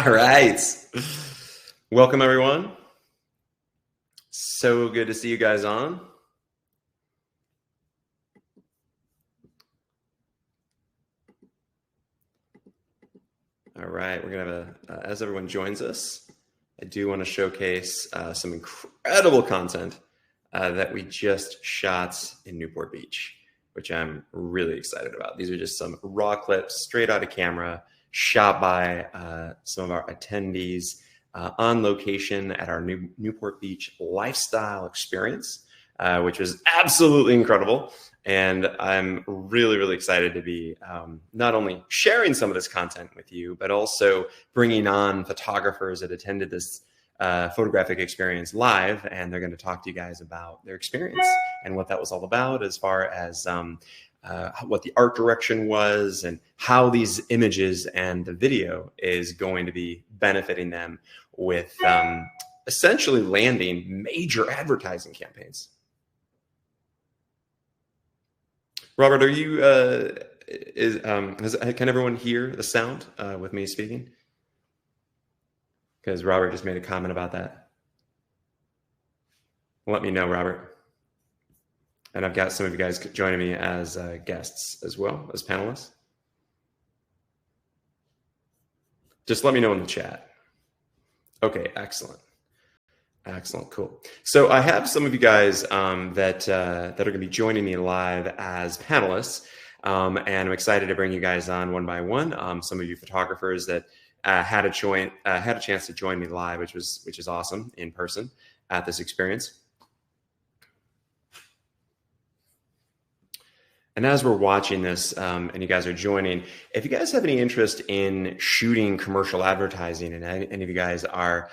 All right. Welcome, everyone. So good to see you guys on. All right. We're going to have as everyone joins us, I do want to showcase some incredible content that we just shot in Newport Beach, which I'm really excited about. These are just some raw clips straight out of camera, shot by some of our attendees on location at our Newport Beach lifestyle experience, which was absolutely incredible. And I'm really, really excited to be not only sharing some of this content with you, but also bringing on photographers that attended this photographic experience live, and they're going to talk to you guys about their experience and what that was all about, as far as what the art direction was and how these images and the video is going to be benefiting them with essentially landing major advertising campaigns. Robert, are you, can everyone hear the sound with me speaking? Because Robert just made a comment about that. Let me know, Robert. And I've got some of you guys joining me as guests as well, as panelists. Just let me know in the chat. Okay, excellent. Excellent, cool. So I have some of you guys that are going to be joining me live as panelists, and I'm excited to bring you guys on one by one. Some of you photographers that had a chance to join me live, which is awesome in person at this experience. And as we're watching this and you guys are joining, if you guys have any interest in shooting commercial advertising, and any of you guys are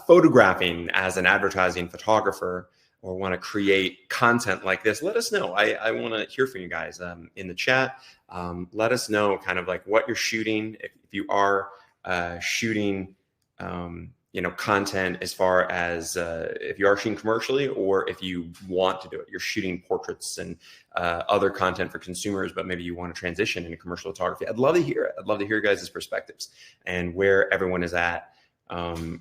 photographing as an advertising photographer or want to create content like this, let us know. I want to hear from you guys in the chat. Let us know kind of like what you're shooting. If you are shooting content, as far as if you are shooting commercially, or if you want to do it, you're shooting portraits and other content for consumers, but maybe you want to transition into commercial photography. I'd love to hear it. I'd love to hear guys' perspectives and where everyone is at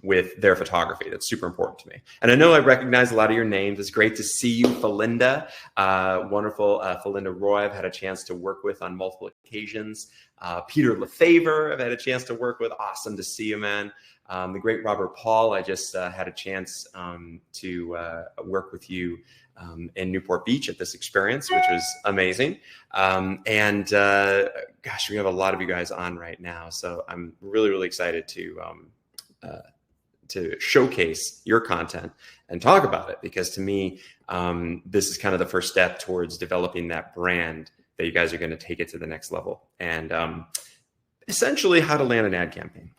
with their photography. That's super important to me. And I know I recognize a lot of your names. It's great to see you, Felinda. Wonderful. Felinda Roy, I've had a chance to work with on multiple occasions. Peter Lefevre, I've had a chance to work with. Awesome to see you, man. The great Robert Paul, I just had a chance to work with you in Newport Beach at this experience, which was amazing. And gosh, we have a lot of you guys on right now. So I'm really, really excited to showcase your content and talk about it, because to me, this is kind of the first step towards developing that brand that you guys are going to take it to the next level, and essentially how to land an ad campaign.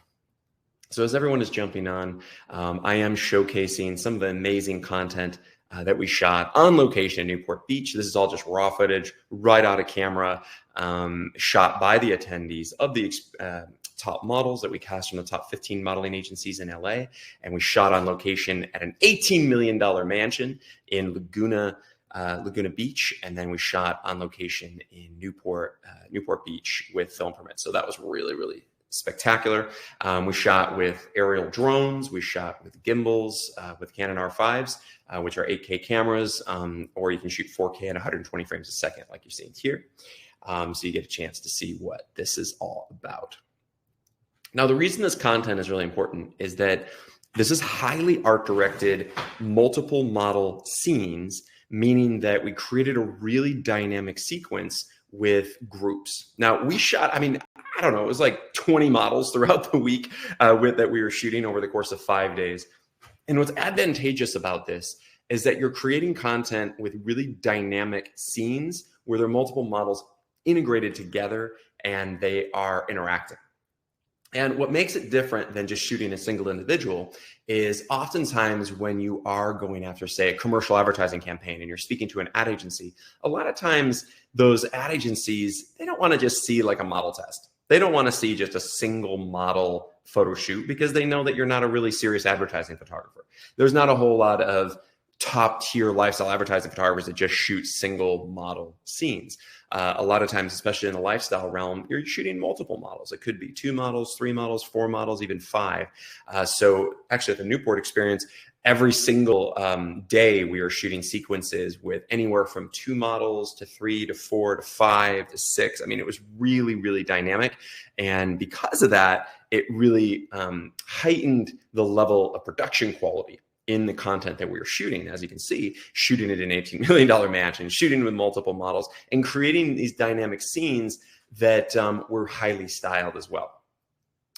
So as everyone is jumping on, I am showcasing some of the amazing content that we shot on location in Newport Beach. This is all just raw footage right out of camera, shot by the attendees of the top models that we cast from the top 15 modeling agencies in LA. And we shot on location at an $18 million mansion in Laguna Beach. And then we shot on location in Newport Beach with film permits. So that was really, really spectacular. We shot with aerial drones. We shot with gimbals, with Canon R5s, which are 8K cameras, or you can shoot 4K at 120 frames a second, like you're seeing here. So you get a chance to see what this is all about. Now, the reason this content is really important is that this is highly art-directed, multiple model scenes, meaning that we created a really dynamic sequence with groups. Now, we shot, I don't know, it was like 20 models throughout the week that we were shooting over the course of 5 days. And what's advantageous about this is that you're creating content with really dynamic scenes where there are multiple models integrated together and they are interacting. And what makes it different than just shooting a single individual is oftentimes when you are going after, say, a commercial advertising campaign and you're speaking to an ad agency, a lot of times those ad agencies, they don't want to just see like a model test. They don't want to see just a single model photo shoot because they know that you're not a really serious advertising photographer. There's not a whole lot of top tier lifestyle advertising photographers that just shoot single model scenes. A lot of times, especially in the lifestyle realm, you're shooting multiple models. It could be 2 models, 3 models, 4 models, even 5. So actually at the Newport experience, every single day we are shooting sequences with anywhere from 2 models to 3 to 4 to 5 to 6. I mean, it was really, really dynamic. And because of that, it really heightened the level of production quality in the content that we were shooting. As you can see, shooting it in $18 million mansion, shooting with multiple models, and creating these dynamic scenes that were highly styled as well.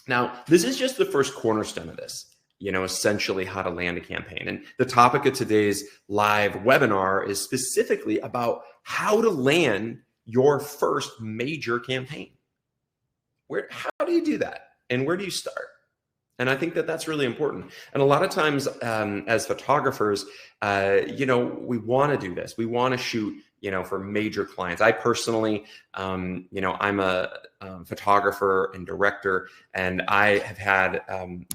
Now, this is just the first cornerstone of this, essentially how to land a campaign. And the topic of today's live webinar is specifically about how to land your first major campaign. How do you do that? And where do you start? And I think that that's really important. And a lot of times as photographers, we want to do this. We want to shoot, for major clients. I personally, I'm a photographer and director, and I have had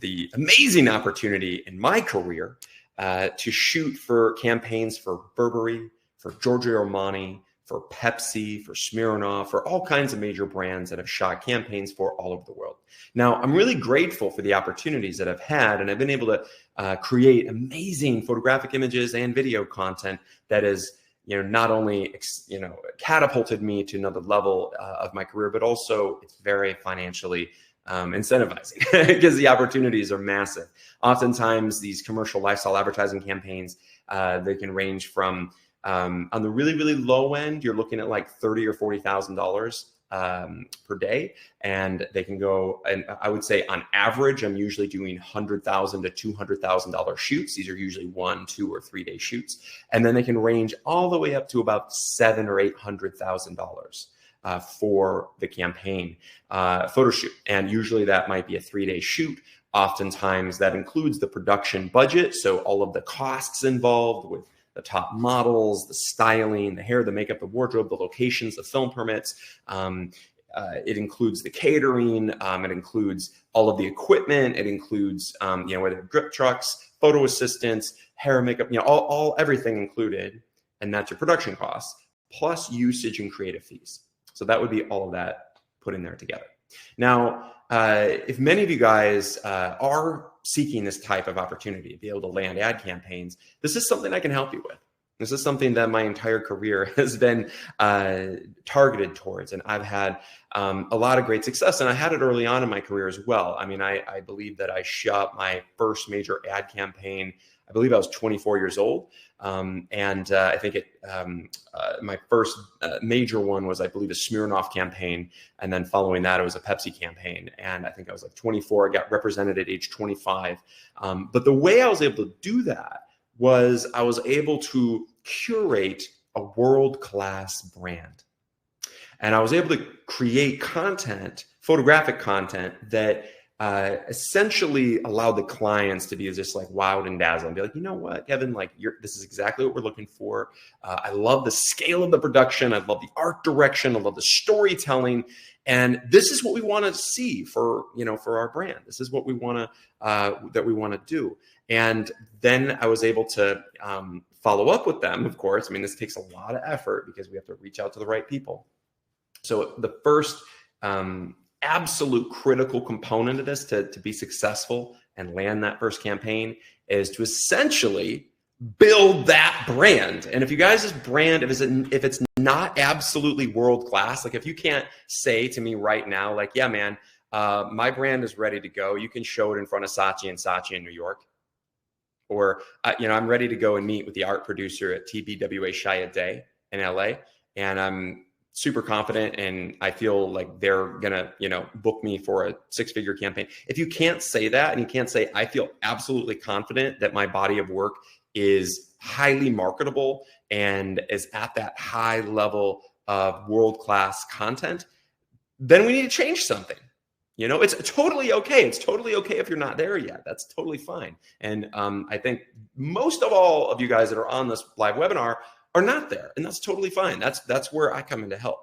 the amazing opportunity in my career to shoot for campaigns for Burberry, for Giorgio Armani, for Pepsi, for Smirnoff, for all kinds of major brands that have shot campaigns for all over the world. Now, I'm really grateful for the opportunities that I've had, and I've been able to create amazing photographic images and video content that is, not only, catapulted me to another level of my career, but also it's very financially incentivizing because the opportunities are massive. Oftentimes, these commercial lifestyle advertising campaigns, they can range from on the really, really low end, you're looking at like $30,000 or $40,000 per day. And they can go, and I would say on average, I'm usually doing $100,000 to $200,000 shoots. These are usually 1, 2, or 3 day shoots. And then they can range all the way up to about $700,000 or $800,000 for the campaign photo shoot. And usually that might be a 3 day shoot. Oftentimes that includes the production budget. So all of the costs involved with the top models, the styling, the hair, the makeup, the wardrobe, the locations, the film permits. It includes the catering. It includes all of the equipment. It includes, whether drip trucks, photo assistants, hair and makeup, everything included. And that's your production costs, plus usage and creative fees. So that would be all of that put in there together. Now, if many of you guys are seeking this type of opportunity to be able to land ad campaigns, this is something I can help you with. This is something that my entire career has been targeted towards, and I've had a lot of great success, and I had it early on in my career as well. I mean, I believe that I shot my first major ad campaign, I believe I was 24 years old. I think my first major one was, I believe, a Smirnoff campaign. And then following that, it was a Pepsi campaign. And I think I was like 24. I got represented at age 25. But the way I was able to do that was I was able to curate a world-class brand. And I was able to create content, photographic content that essentially allowed the clients to be just like wowed and dazzled and be like, you know what, Kevin, like this is exactly what we're looking for. I love the scale of the production. I love the art direction. I love the storytelling. And this is what we want to see for our brand. This is what we want to do. And then I was able to follow up with them, of course. I mean, this takes a lot of effort because we have to reach out to the right people. So the first absolute critical component of this to be successful and land that first campaign is to essentially build that brand. And if you guys' brand, if it's not absolutely world-class, like if you can't say to me right now, like, yeah, man, my brand is ready to go. You can show it in front of Saatchi & Saatchi in New York. Or, I'm ready to go and meet with the art producer at TBWA Shia Day in LA. And I'm super confident and I feel like they're gonna, book me for a 6-figure campaign. If you can't say that and you can't say, I feel absolutely confident that my body of work is highly marketable and is at that high level of world-class content, then we need to change something. It's totally okay. It's totally okay if you're not there yet. That's totally fine. And I think most of all of you guys that are on this live webinar are not there, and that's totally fine. That's where I come in to help.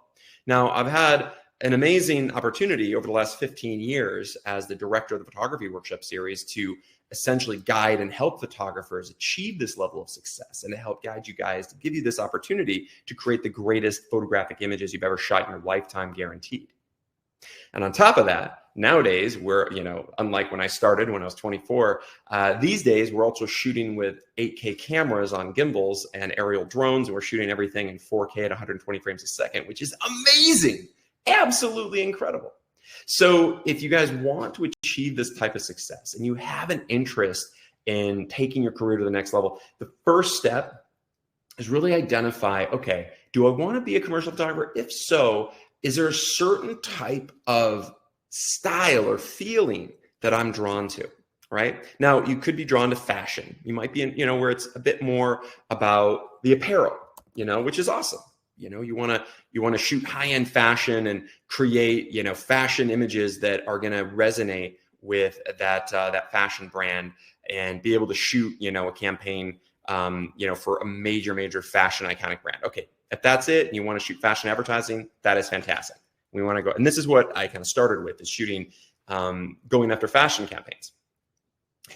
Now, I've had an amazing opportunity over the last 15 years as the director of the photography workshop series to essentially guide and help photographers achieve this level of success, and to help guide you guys to give you this opportunity to create the greatest photographic images you've ever shot in your lifetime, guaranteed. And on top of that, nowadays we're, unlike when I started when I was 24, these days we're also shooting with 8K cameras on gimbals and aerial drones, and we're shooting everything in 4K at 120 frames a second, which is amazing, absolutely incredible. So if you guys want to achieve this type of success and you have an interest in taking your career to the next level, the first step is really identify, okay, do I want to be a commercial photographer? If so, is there a certain type of style or feeling that I'm drawn to, right? Now, you could be drawn to fashion. You might be in, where it's a bit more about the apparel, which is awesome. You want to shoot high-end fashion and create, fashion images that are going to resonate with that fashion brand, and be able to shoot, a campaign, for a major fashion iconic brand. Okay, if that's it, and you want to shoot fashion advertising, that is fantastic. We want to go, and this is what I kind of started with, is shooting, going after fashion campaigns.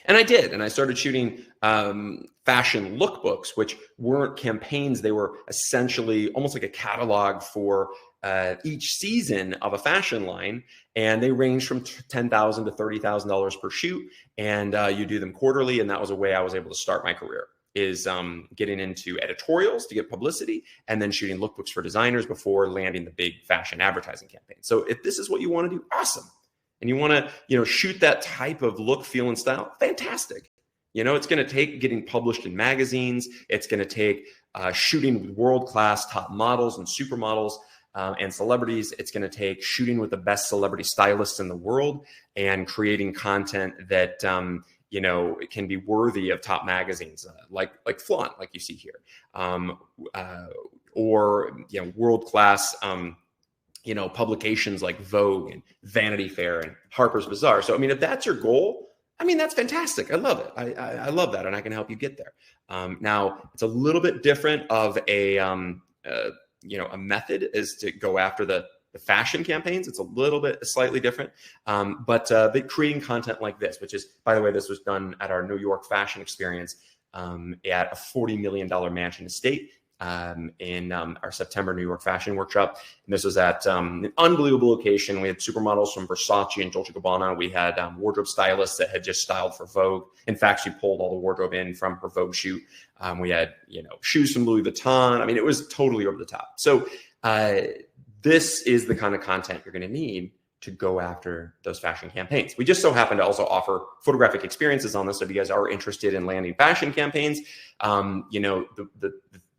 And I did, and I started shooting fashion lookbooks, which weren't campaigns. They were essentially almost like a catalog for each season of a fashion line, and they range from $10,000 to $30,000 per shoot, and you do them quarterly, and that was a way I was able to start my career, is getting into editorials to get publicity, and then shooting lookbooks for designers before landing the big fashion advertising campaign. So if this is what you want to do, awesome. And you want to, shoot that type of look, feel, and style, fantastic. It's going to take getting published in magazines. It's going to take shooting with world-class top models and supermodels and celebrities. It's going to take shooting with the best celebrity stylists in the world, and creating content that, can be worthy of top magazines, like Flaunt, like you see here, or world-class, publications like Vogue and Vanity Fair and Harper's Bazaar. So, if that's your goal, that's fantastic. I love it. I love that, and I can help you get there. Now, it's a little bit different of a method, is to go after the fashion campaigns. It's slightly different, but creating content like this, which is, by the way, this was done at our New York fashion experience at a $40 million mansion estate in our September New York fashion workshop. And this was at an unbelievable location. We had supermodels from Versace and Dolce & Gabbana. We had wardrobe stylists that had just styled for Vogue. In fact, she pulled all the wardrobe in from her Vogue shoot. We had, shoes from Louis Vuitton. It was totally over the top. So this is the kind of content you're going to need to go after those fashion campaigns. We just so happen to also offer photographic experiences on this. So if you guys are interested in landing fashion campaigns,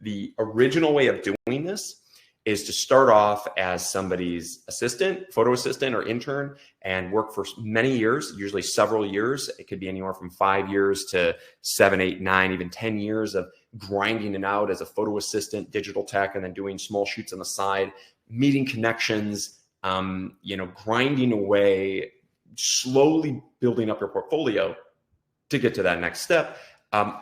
the original way of doing this is to start off as somebody's assistant, photo assistant, or intern, and work for many years, usually several years. It could be anywhere from 5 years to 7, 8, 9, even 10 years of grinding it out as a photo assistant, digital tech, and then doing small shoots on the side, meeting connections, grinding away, slowly building up your portfolio to get to that next step.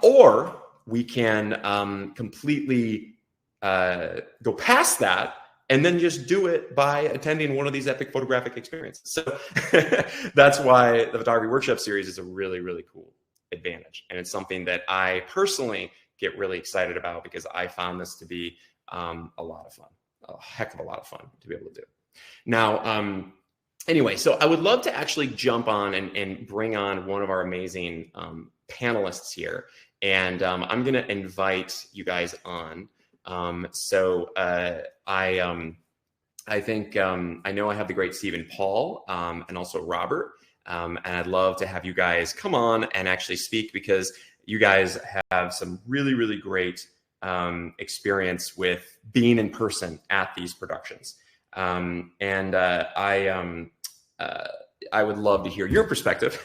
Or we can completely go past that and then just do it by attending one of these epic photographic experiences. So that's why the Photography Workshop Series is a really, really cool advantage. And it's something that I personally get really excited about, because I found this to be a lot of fun, a heck of a lot of fun to be able to do. Now, anyway, so I would love to actually jump on and bring on one of our amazing panelists here. And I'm going to invite you guys on. I think I know I have the great Stephen Paul and also Robert. And I'd love to have you guys come on and actually speak, because you guys have some really, really great experience with being in person at these productions. I would love to hear your perspective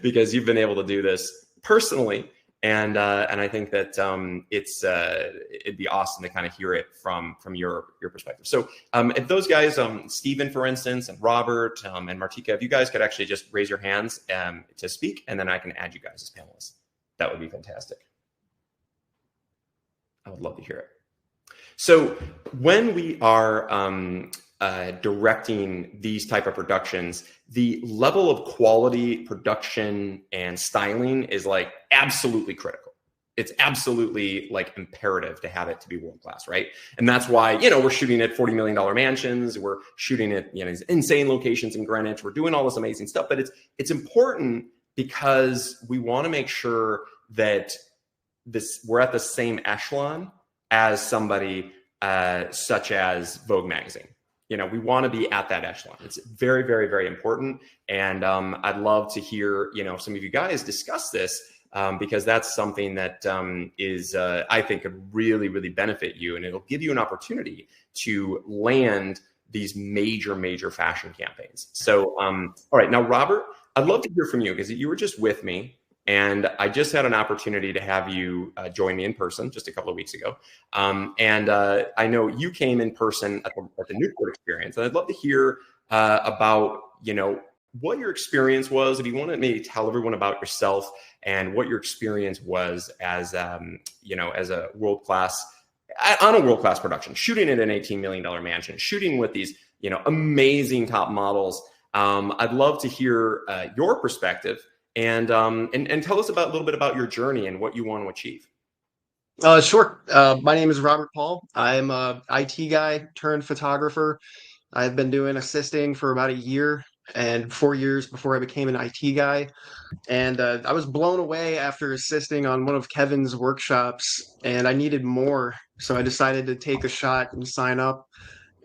because you've been able to do this personally. And I think that it'd be awesome to kind of hear it from your perspective. So if those guys, Stephen, for instance, and Robert and Martika, if you guys could actually just raise your hands to speak, and then I can add you guys as panelists. That would be fantastic. I would love to hear it. So when we are directing these type of productions, the level of quality, production, and styling is like absolutely critical. It's absolutely like imperative to have it to be world class, right? And that's why, you know, we're shooting at $40 million mansions, we're shooting at, you know, these insane locations in Greenwich, we're doing all this amazing stuff, but it's important because we want to make sure that we're at the same echelon as somebody such as Vogue magazine. You know, we want to be at that echelon. It's very, very, very important. And I'd love to hear, you know, some of you guys discuss this because that's something that is, I think, could really, really benefit you. And it'll give you an opportunity to land these major, major fashion campaigns. So, all right. Now, Robert, I'd love to hear from you because you were just with me. And I just had an opportunity to have you join me in person just a couple of weeks ago. And I know you came in person at the Newport experience. And I'd love to hear about, you know, what your experience was. If you want to maybe tell everyone about yourself and what your experience was as, you know, as a world-class, on a world-class production, shooting at an $18 million mansion, shooting with these, you know, amazing top models. I'd love to hear your perspective. And tell us a little bit about your journey and what you want to achieve. Sure. My name is Robert Paul. I'm a IT guy turned photographer. I've been doing assisting for about a year and 4 years before I became an IT guy. And I was blown away after assisting on one of Kevin's workshops, and I needed more. So I decided to take a shot and sign up.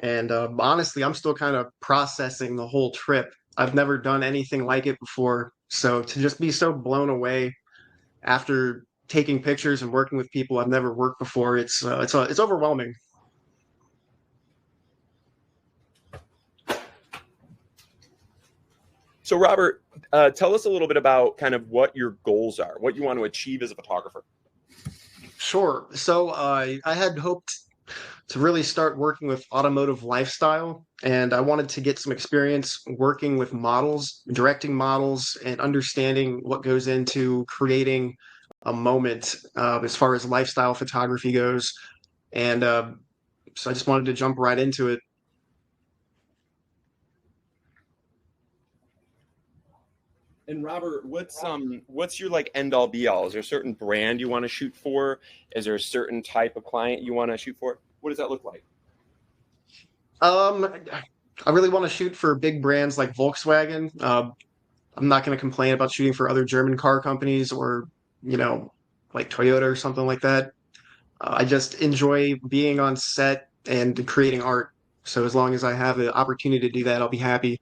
And honestly, I'm still kind of processing the whole trip. I've never done anything like it before. So to just be so blown away after taking pictures and working with people I've never worked before, it's overwhelming. So, Robert, tell us a little bit about kind of what your goals are, what you want to achieve as a photographer. Sure. So I had hoped to really start working with automotive lifestyle, and I wanted to get some experience working with models, directing models, and understanding what goes into creating a moment as far as lifestyle photography goes. And so I just wanted to jump right into it. And Robert, what's your like end all be all? Is there a certain brand you want to shoot for? Is there a certain type of client you want to shoot for? What does that look like? Um, I really want to shoot for big brands like Volkswagen. I'm not going to complain about shooting for other German car companies or, you know, like Toyota or something like that. I just enjoy being on set and creating art. So as long as I have the opportunity to do that, I'll be happy.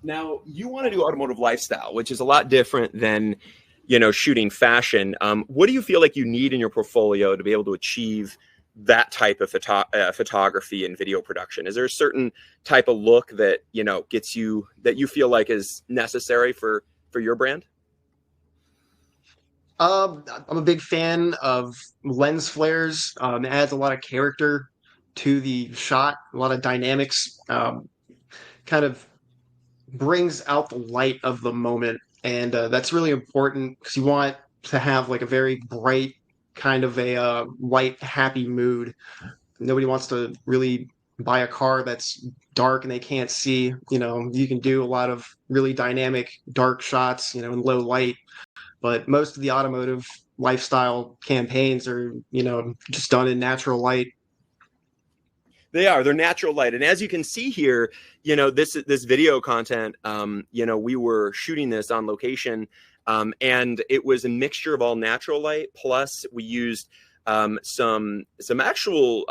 Now, you want to do automotive lifestyle, which is a lot different than, you know, shooting fashion. What do you feel like you need in your portfolio to be able to achieve that type of photography and video production? Is there a certain type of look that, you know, gets you, that you feel like is necessary for your brand? I'm a big fan of lens flares. It adds a lot of character to the shot, a lot of dynamics. Kind of brings out the light of the moment, and that's really important because you want to have like a very bright kind of a light, happy mood. Nobody wants to really buy a car that's dark and they can't see. You know, you can do a lot of really dynamic dark shots, you know, in low light, but most of the automotive lifestyle campaigns are, you know, just done in natural light. They're natural light. And as you can see here, you know, this video content, you know, we were shooting this on location, and it was a mixture of all natural light. Plus we used some actual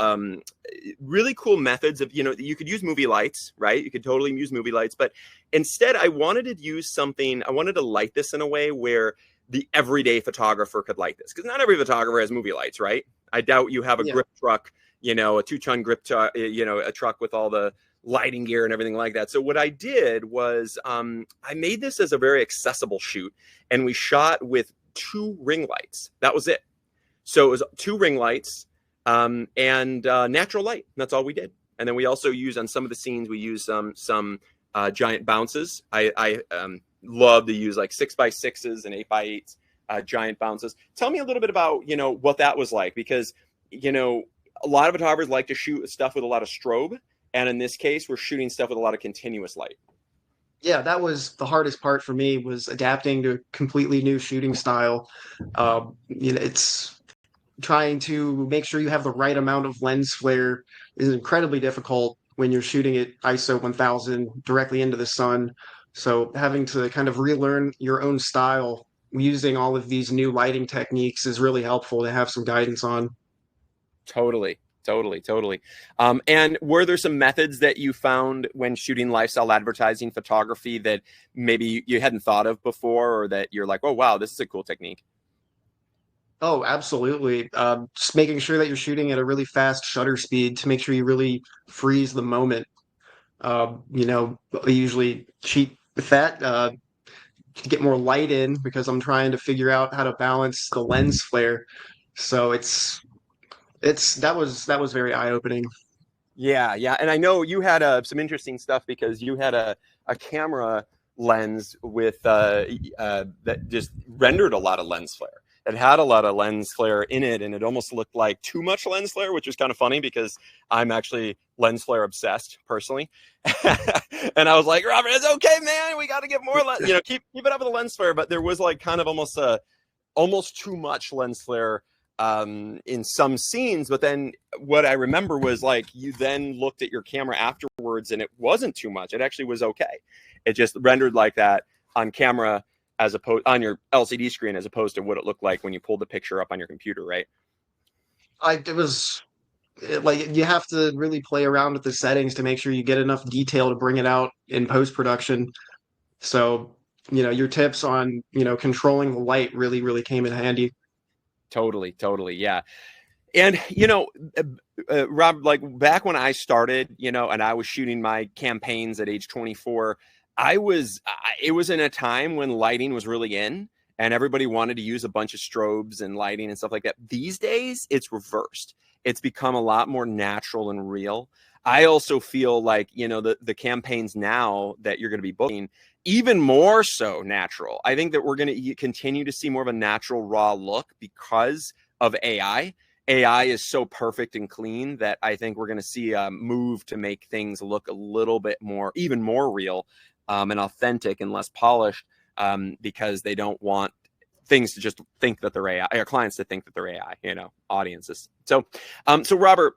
really cool methods of, you know, you could use movie lights, right? You could totally use movie lights, but instead I wanted to use something, I wanted to light this in a way where the everyday photographer could light this, because not every photographer has movie lights, right? I doubt you have a Yeah. grip truck, you know, a 2-ton grip truck, you know, a truck with all the lighting gear and everything like that. So what I did was I made this as a very accessible shoot, and we shot with 2 ring lights. That was it. So it was 2 ring lights and natural light. That's all we did. And then we also used, on some of the scenes, we used some giant bounces. I love to use like 6x6s and 8x8s, giant bounces. Tell me a little bit about, you know, what that was like, because, you know, a lot of photographers like to shoot stuff with a lot of strobe. And in this case, we're shooting stuff with a lot of continuous light. Yeah, that was the hardest part for me, was adapting to a completely new shooting style. It's trying to make sure you have the right amount of lens flare is incredibly difficult when you're shooting at ISO 1000 directly into the sun. So having to kind of relearn your own style using all of these new lighting techniques is really helpful to have some guidance on. Totally. Totally. And were there some methods that you found when shooting lifestyle advertising photography that maybe you hadn't thought of before, or that you're like, oh, wow, this is a cool technique? Oh, absolutely. Just making sure that you're shooting at a really fast shutter speed to make sure you really freeze the moment. I usually cheat with that to get more light in because I'm trying to figure out how to balance the lens flare. So that was very eye-opening. Yeah. And I know you had some interesting stuff because you had a camera lens with that just rendered a lot of lens flare. It had a lot of lens flare in it, and it almost looked like too much lens flare, which is kind of funny because I'm actually lens flare obsessed personally. And I was like, Robert, it's okay, man. We got to get more, keep it up with the lens flare. But there was like kind of almost too much lens flare in some scenes. But then what I remember was like, you then looked at your camera afterwards and it wasn't too much. It actually was okay. It just rendered like that on camera as opposed on your LCD screen, as opposed to what it looked like when you pulled the picture up on your computer, right? It was like you have to really play around with the settings to make sure you get enough detail to bring it out in post-production. So, your tips on, controlling the light really came in handy. Totally. Yeah. And, Rob, like back when I started, and I was shooting my campaigns at age 24, it was in a time when lighting was really in and everybody wanted to use a bunch of strobes and lighting and stuff like that. These days, it's reversed. It's become a lot more natural and real. I also feel like, the campaigns now that you're going to be booking, even more so natural. I think that we're going to continue to see more of a natural, raw look because of AI. AI is so perfect and clean that I think we're going to see a move to make things look a little bit more, even more real and authentic and less polished, because they don't want things to just think that they're AI, or clients to think that they're AI, audiences. So Robert,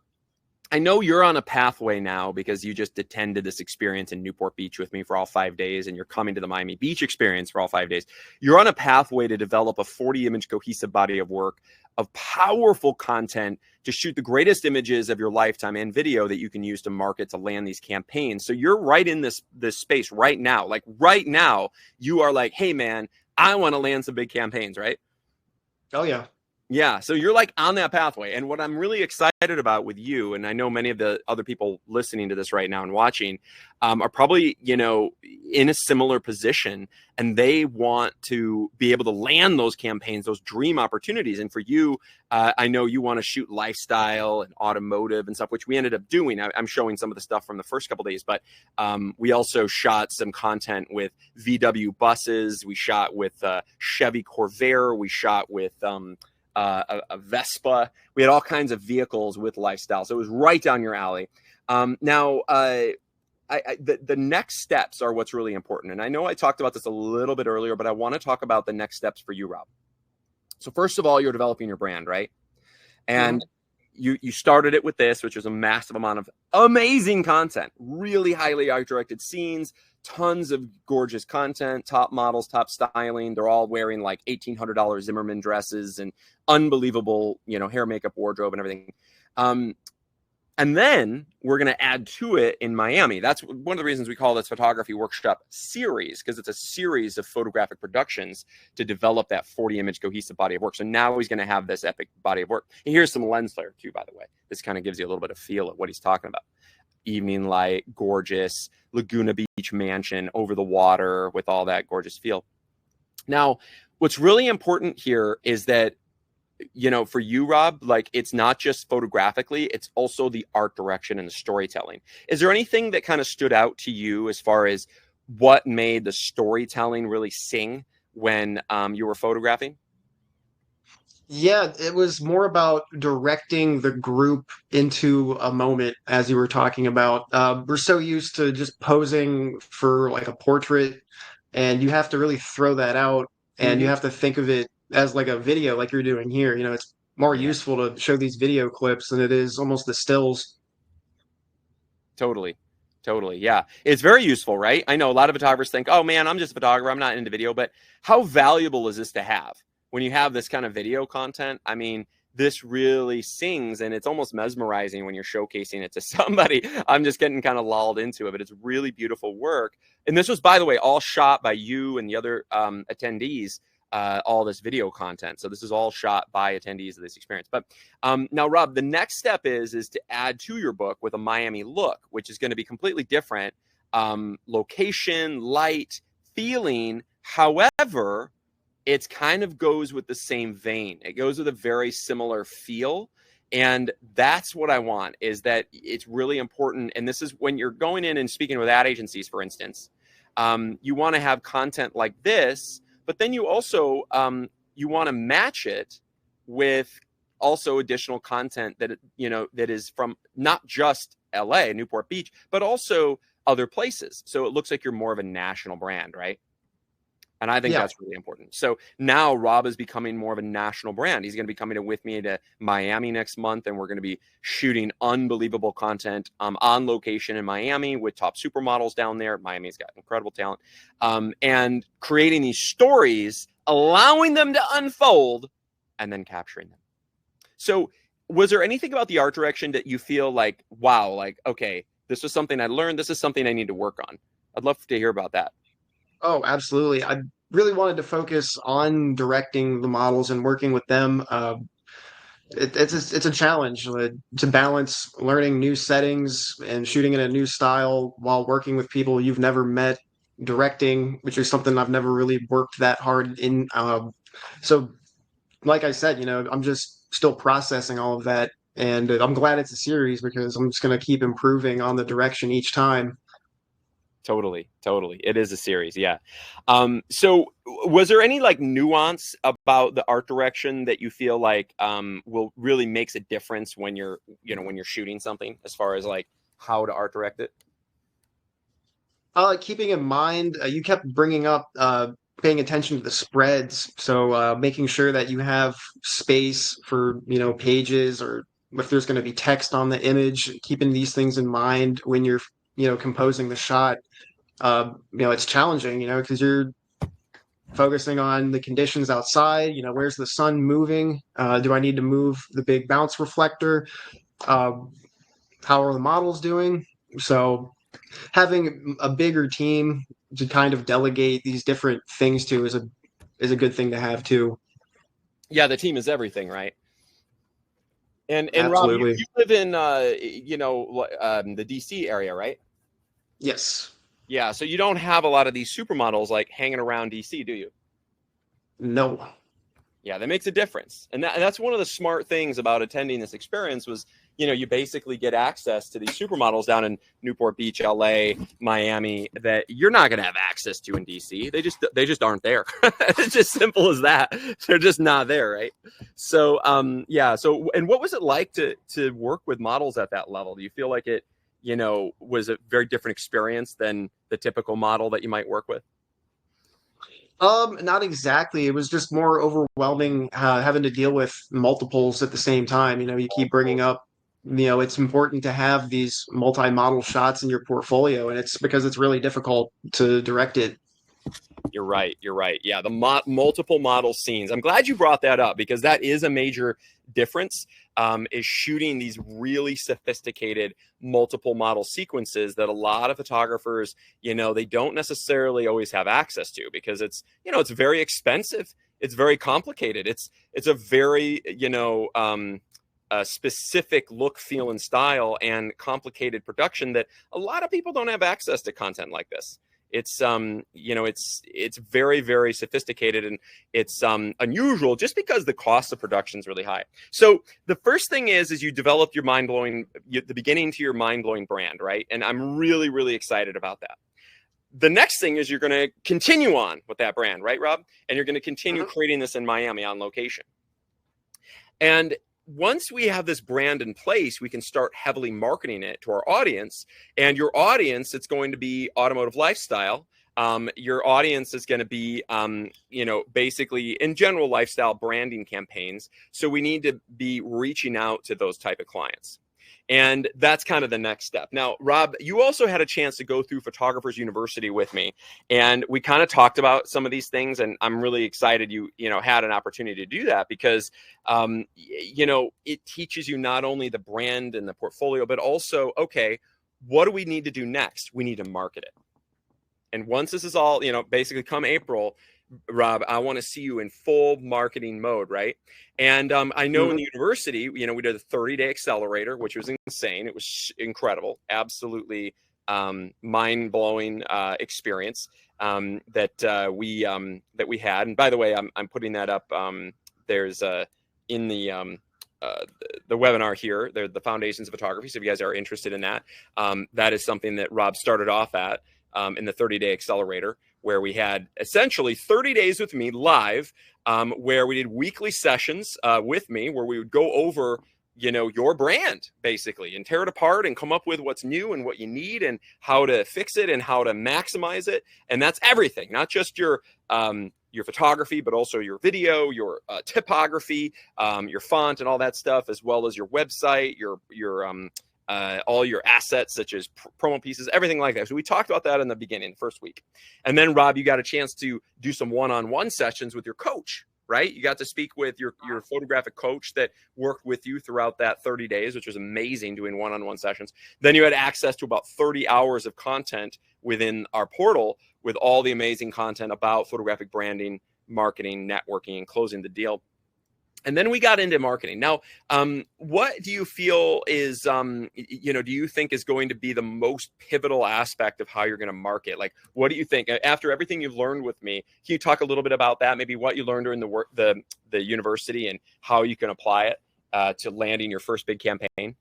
I know you're on a pathway now because you just attended this experience in Newport Beach with me for all 5 days, and you're coming to the Miami Beach experience for all 5 days. You're on a pathway to develop a 40-image cohesive body of work of powerful content to shoot the greatest images of your lifetime and video that you can use to market to land these campaigns. So you're right in this space right now. Like right now, you are like, hey, man, I want to land some big campaigns, right? Oh, yeah. Yeah, so you're like on that pathway. And what I'm really excited about with you, and I know many of the other people listening to this right now and watching are probably, in a similar position, and they want to be able to land those campaigns, those dream opportunities. And for you, I know you want to shoot lifestyle and automotive and stuff, which we ended up doing. I'm showing some of the stuff from the first couple of days, but we also shot some content with VW buses. We shot with Chevy Corvair. We shot with a Vespa. We had all kinds of vehicles with lifestyle. So it was right down your alley. Now, the next steps are what's really important. And I know I talked about this a little bit earlier, but I want to talk about the next steps for you, Rob. So first of all, you're developing your brand, right? And you started it with this, which was a massive amount of amazing content, really highly art directed scenes, tons of gorgeous content, top models, top styling. They're all wearing like $1,800 Zimmerman dresses and unbelievable, hair, makeup, wardrobe, and everything. And then we're going to add to it in Miami. That's one of the reasons we call this photography workshop series, because it's a series of photographic productions to develop that 40-image cohesive body of work. So now he's going to have this epic body of work. And here's some lens flare too, by the way. This kind of gives you a little bit of feel of what he's talking about. Evening light, gorgeous, Laguna Beach mansion over the water with all that gorgeous feel. Now, what's really important here is that, for you, Rob, like it's not just photographically, it's also the art direction and the storytelling. Is there anything that kind of stood out to you as far as what made the storytelling really sing when you were photographing? Yeah, it was more about directing the group into a moment, as you were talking about. We're so used to just posing for like a portrait, and you have to really throw that out, and you Hmm. have to think of it as like a video, like you're doing here. It's more Yeah, useful to show these video clips than it is almost the stills. totally. Totally. Yeah. It's very useful, right? I know a lot of photographers think, oh man, I'm just a photographer. I'm not into video. But how valuable is this to have when you have this kind of video content? I mean, this really sings and it's almost mesmerizing when you're showcasing it to somebody. I'm just getting kind of lulled into it, but it's really beautiful work. And this was, by the way, all shot by you and the other attendees, all this video content. So this is all shot by attendees of this experience. But now, Rob, the next step is to add to your book with a Miami look, which is going to be completely different, location, light, feeling. However, it kind of goes with the same vein. It goes with a very similar feel. And that's what I want, is that it's really important. And this is when you're going in and speaking with ad agencies, for instance, you want to have content like this, but then you also you want to match it with also additional content that that is from not just LA, Newport Beach, but also other places. So it looks like you're more of a national brand, right? And I think Yeah. that's really important. So now Rob is becoming more of a national brand. He's going to be coming with me to Miami next month, and we're going to be shooting unbelievable content on location in Miami with top supermodels down there. Miami's got incredible talent, and creating these stories, allowing them to unfold, and then capturing them. So, was there anything about the art direction that you feel like, wow, like, okay, this was something I learned. This is something I need to work on. I'd love to hear about that. Oh, absolutely. I really wanted to focus on directing the models and working with them. It's a challenge to balance learning new settings and shooting in a new style while working with people you've never met, directing, which is something I've never really worked that hard in. So, like I said, I'm just still processing all of that, and I'm glad it's a series because I'm just going to keep improving on the direction each time. Totally, totally. It is a series, yeah. So was there any like nuance about the art direction that you feel like will really makes a difference when when you're shooting something as far as like how to art direct it? Keeping in mind, you kept bringing up paying attention to the spreads, so making sure that you have space for pages or if there's going to be text on the image, keeping these things in mind when you're composing the shot. It's challenging, because you're focusing on the conditions outside. Where's the sun moving? Do I need to move the big bounce reflector? Uh, how are the models doing? So having a bigger team to kind of delegate these different things to is a good thing to have too. Yeah, the team is everything, right? And Rob, Absolutely. you live in the DC area, right? Yes. Yeah, so you don't have a lot of these supermodels like hanging around DC, do you? No. Yeah, that makes a difference. And that's one of the smart things about attending this experience was, you basically get access to these supermodels down in Newport Beach, LA, Miami that you're not going to have access to in DC. They just aren't there. It's just simple as that. They're just not there, right? So, yeah, so and what was it like to work with models at that level? Do you feel like it, was a very different experience than the typical model that you might work with? Not exactly. It was just more overwhelming having to deal with multiples at the same time. You keep bringing up, it's important to have these multi-model shots in your portfolio, and it's because it's really difficult to direct it. You're right. You're right. Yeah, the multiple model scenes. I'm glad you brought that up because that is a major difference. Is shooting these really sophisticated multiple model sequences that a lot of photographers, they don't necessarily always have access to because it's very expensive. It's very complicated. It's a very, a specific look, feel, and style and complicated production that a lot of people don't have access to content like this. It's very, very sophisticated and it's unusual just because the cost of production is really high. So the first thing is you develop your mind-blowing, the beginning to your mind-blowing brand, right? And I'm really, really excited about that. The next thing is you're going to continue on with that brand, right, Rob? And you're going to continue Mhm. creating this in Miami on location. And once we have this brand in place, we can start heavily marketing it to our audience. And your audience, it's going to be automotive lifestyle. Your audience is going to be, basically in general lifestyle branding campaigns. So we need to be reaching out to those type of clients. And that's kind of the next step. Now, Rob, you also had a chance to go through Photographers University with me, and we kind of talked about some of these things. And I'm really excited you had an opportunity to do that because, it teaches you not only the brand and the portfolio, but also, okay, what do we need to do next? We need to market it. And once this is all, basically come April, Rob, I want to see you in full marketing mode, right? And I know in the university, we did a 30-day accelerator, which was insane. It was incredible, absolutely mind-blowing experience that we had. And by the way, I'm putting that up. There's in the webinar here, the Foundations of Photography. So if you guys are interested in that, that is something that Rob started off at. In the 30-day accelerator, where we had essentially 30 days with me live, where we did weekly sessions with me, where we would go over, your brand basically and tear it apart and come up with what's new and what you need and how to fix it and how to maximize it. And that's everything, not just your photography, but also your video, your typography, your font and all that stuff, as well as your website, your all your assets, such as promo pieces, everything like that. So we talked about that in the beginning, first week. And then, Rob, you got a chance to do some one-on-one sessions with your coach, right? You got to speak with your photographic coach that worked with you throughout that 30 days, which was amazing, doing one-on-one sessions. Then you had access to about 30 hours of content within our portal with all the amazing content about photographic branding, marketing, networking, and closing the deal. And then we got into marketing. Now, what do you feel is, do you think is going to be the most pivotal aspect of how you're going to market? Like, what do you think after everything you've learned with me? Can you talk a little bit about that? Maybe what you learned during the university and how you can apply it to landing your first big campaign?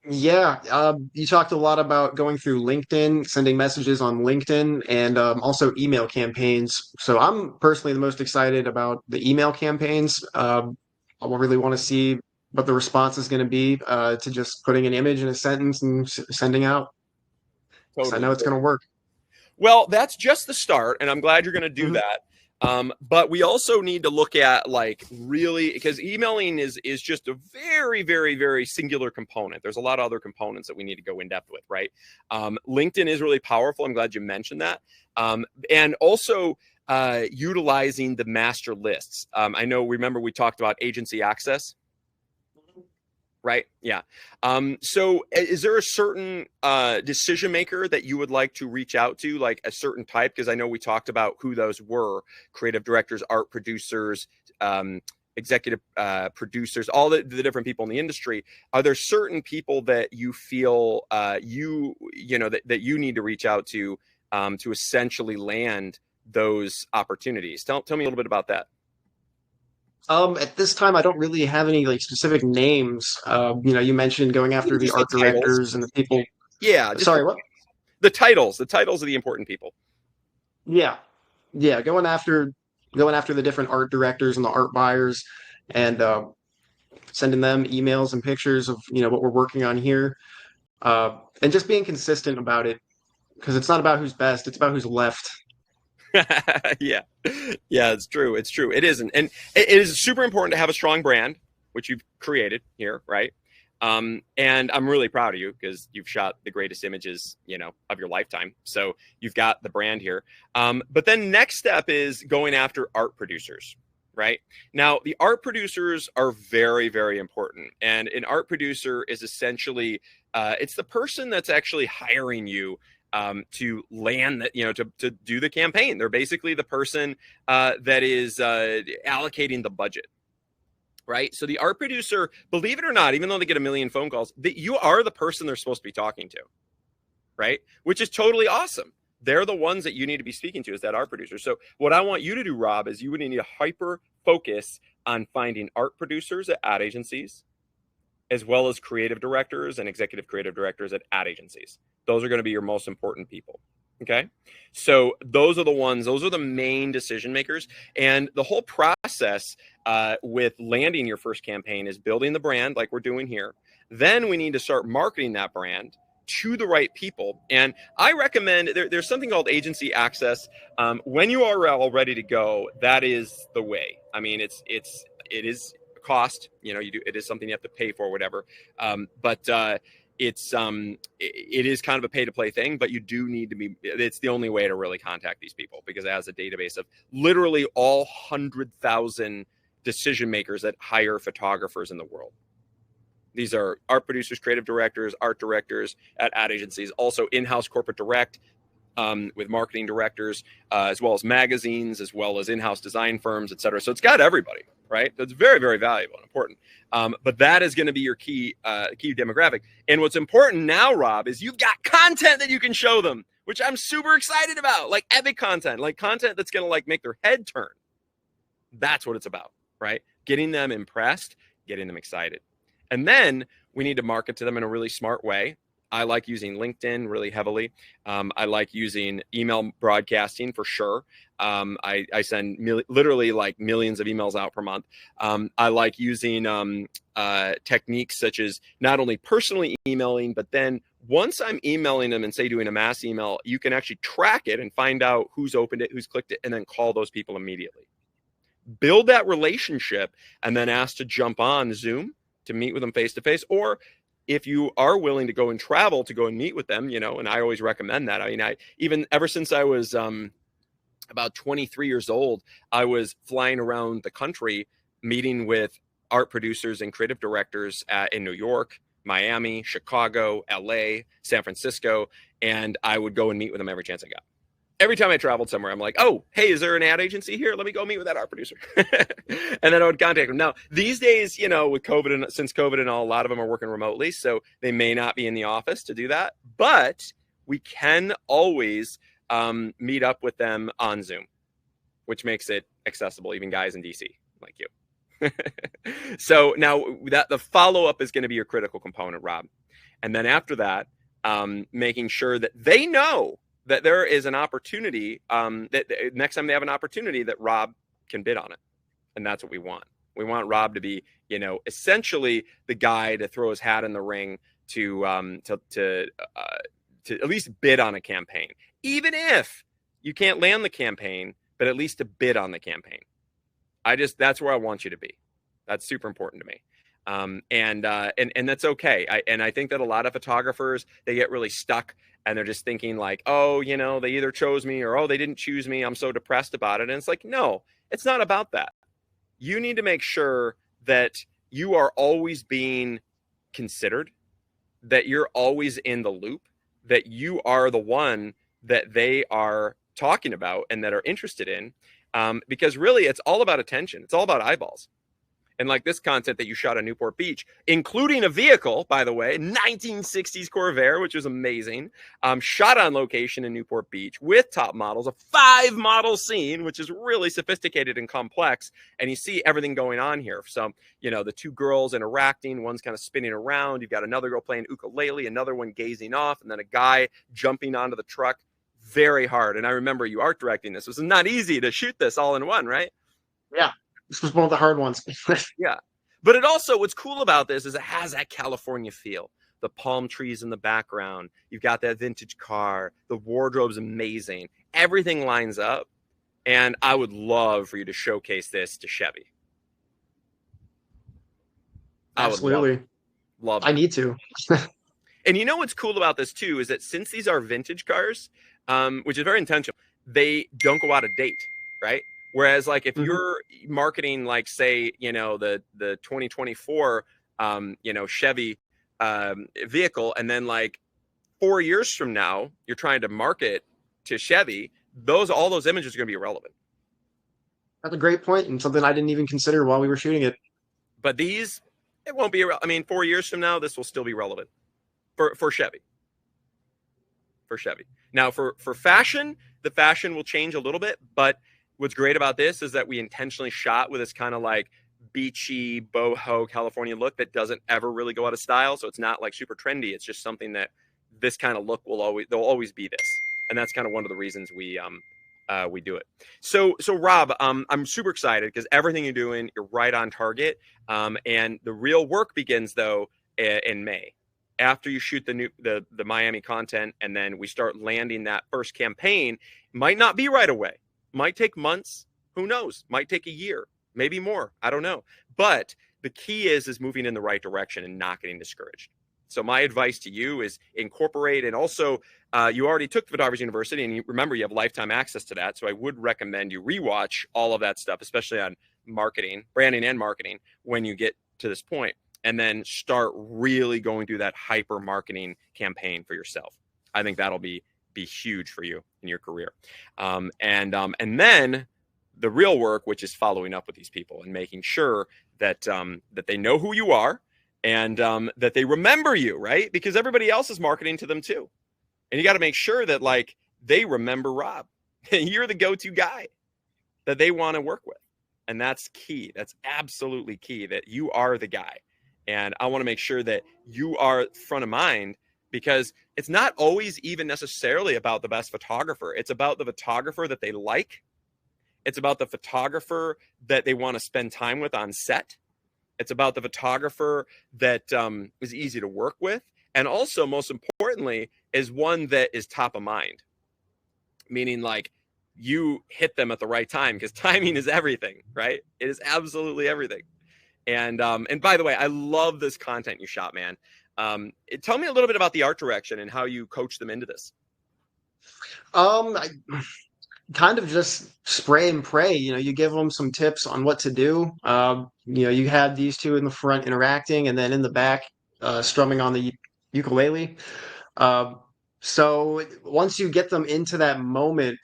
Yeah, you talked a lot about going through LinkedIn, sending messages on LinkedIn, and also email campaigns. So I'm personally the most excited about the email campaigns. I really want to see what the response is going to be to just putting an image in a sentence and sending out. Because I Totally. know it's going to work. Well, that's just the start, and I'm glad you're going to do that. But we also need to look at really, because emailing is just a very, very, very singular component. There's a lot of other components that we need to go in depth with, right? LinkedIn is really powerful. I'm glad you mentioned that. And also utilizing the master lists. Remember we talked about agency access. Right. Yeah. So is there a certain decision maker that you would like to reach out to, like a certain type? Because I know we talked about who those were: creative directors, art producers, executive producers, all the different people in the industry. Are there certain people that you feel that you need to reach out to essentially land those opportunities? Tell me a little bit about that. At this time, I don't really have any specific names. You mentioned going after the Just art directors and the people. Yeah. Sorry, what? The titles. The titles of the important people. Yeah, yeah, going after the different art directors and the art buyers, and sending them emails and pictures of what we're working on here, and just being consistent about it because it's not about who's best; it's about who's left. Yeah. Yeah, it's true. It's true. It isn't. And it is super important to have a strong brand, which you've created here, right? And I'm really proud of you because you've shot the greatest images, of your lifetime. So you've got the brand here. But then next step is going after art producers, right? Now, the art producers are very, very important. And an art producer is essentially, it's the person that's actually hiring you to land that, to do the campaign. They're basically the person that is allocating the budget. Right. So the art producer, believe it or not, even though they get a million phone calls, that you are the person they're supposed to be talking to. Right. Which is totally awesome. They're the ones that you need to be speaking to, is that art producer. So what I want you to do, Rob, is you would need to hyper focus on finding art producers at ad agencies, as well as creative directors and executive creative directors at ad agencies. Those are going to be your most important people. Okay. So those are the ones, those are the main decision makers. And the whole process with landing your first campaign is building the brand like we're doing here. Then we need to start marketing that brand to the right people. And I recommend there's something called agency access. When you are all ready to go, that is the way. I mean, it is a cost, you know, it is something you have to pay for, whatever. But it is kind of a pay to play thing, but you do need to be, it's the only way to really contact these people because it has a database of literally all 100,000 decision makers that hire photographers in the world. These are art producers, creative directors, art directors at ad agencies, also in-house corporate direct with marketing directors, as well as magazines, as well as in-house design firms, et cetera. So it's got everybody, right? That's very, very valuable and important. But that is going to be your key demographic. And what's important now, Rob, is you've got content that you can show them, which I'm super excited about, like epic content, like content that's going to like make their head turn. That's what it's about, right? Getting them impressed, getting them excited. And then we need to market to them in a really smart way. I like using LinkedIn really heavily. I like using email broadcasting for sure. I send literally like millions of emails out per month. I like using techniques such as not only personally emailing, but then once I'm emailing them and say doing a mass email, you can actually track it and find out who's opened it, who's clicked it, and then call those people immediately. Build that relationship and then ask to jump on Zoom to meet with them face to face, or if you are willing to go and travel to go and meet with them, you know, and I always recommend that. I mean, I even ever since I was about 23 years old, I was flying around the country meeting with art producers and creative directors in New York, Miami, Chicago, LA, San Francisco, and I would go and meet with them every chance I got. Every time I traveled somewhere, I'm like, oh, hey, is there an ad agency here? Let me go meet with that art producer. And then I would contact them. Now, these days, you know, with COVID and since COVID and all, a lot of them are working remotely, so they may not be in the office to do that. But we can always meet up with them on Zoom, which makes it accessible, even guys in DC like you. So now that the follow-up is going to be your critical component, Rob. And then after that, making sure that they know that there is an opportunity, that next time they have an opportunity that Rob can bid on it. And that's what we want. We want Rob to be, you know, essentially the guy to throw his hat in the ring to at least bid on a campaign. Even if you can't land the campaign, but at least to bid on the campaign. That's where I want you to be. That's super important to me. And that's okay. I think that a lot of photographers, they get really stuck and they're just thinking like, oh, you know, they either chose me or, oh, they didn't choose me. I'm so depressed about it. And it's like, no, it's not about that. You need to make sure that you are always being considered, that you're always in the loop, that you are the one that they are talking about and that are interested in. Because really it's all about attention. It's all about eyeballs. And like this content that you shot on Newport Beach, including a vehicle, by the way, 1960s Corvair, which was amazing, shot on location in Newport Beach with top models, a 5-model scene, which is really sophisticated and complex. And you see everything going on here. So, you know, the two girls interacting, one's kind of spinning around. You've got another girl playing ukulele, another one gazing off, and then a guy jumping onto the truck. Very hard. And I remember you art directing this. It was not easy to shoot this all in one, right? Yeah. This was one of the hard ones. Yeah. But it also, what's cool about this is it has that California feel. The palm trees in the background. You've got that vintage car. The wardrobe's amazing. Everything lines up. And I would love for you to showcase this to Chevy. Absolutely. Love I need to. And you know what's cool about this too is that since these are vintage cars, which is very intentional, they don't go out of date, right? Whereas like if you're marketing like say, you know, the 2024 you know, Chevy vehicle, and then like 4 years from now you're trying to market to Chevy, all those images are going to be irrelevant. That's a great point and something I didn't even consider while we were shooting it. But these, it won't be. I mean, 4 years from now, this will still be relevant for Chevy. For Chevy. Now, for fashion, the fashion will change a little bit, but what's great about this is that we intentionally shot with this kind of like beachy boho California look that doesn't ever really go out of style. So it's not like super trendy. It's just something that this kind of look there'll always be this. And that's kind of one of the reasons we do it. So Rob, I'm super excited because everything you're doing, you're right on target. And the real work begins though in May, after you shoot the Miami content, and then we start landing that first campaign. Might not be right away. Might take months. Who knows? Might take a year, maybe more. I don't know. But the key is moving in the right direction and not getting discouraged. So my advice to you is incorporate, and also you already took Photographers University, and remember you have lifetime access to that. So I would recommend you rewatch all of that stuff, especially on marketing, branding and marketing, when you get to this point, and then start really going through that hyper marketing campaign for yourself. I think that'll be huge for you in your career. And then the real work, which is following up with these people and making sure that that they know who you are, and that they remember you, right? Because everybody else is marketing to them too. And you got to make sure that like they remember Rob. You're the go-to guy that they want to work with. And that's key. That's absolutely key, that you are the guy. And I want to make sure that you are front of mind, because it's not always even necessarily about the best photographer. It's about the photographer that they like. It's about the photographer that they want to spend time with on set. It's about the photographer that is easy to work with. And also, most importantly, is one that is top of mind. Meaning like you hit them at the right time, because timing is everything, right? It is absolutely everything. And by the way, I love this content you shot, man. Tell me a little bit about the art direction and how you coach them into this. I kind of just spray and pray. You give them some tips on what to do. You had these two in the front interacting, and then in the back strumming on the ukulele. Uh, so once you get them into that moment,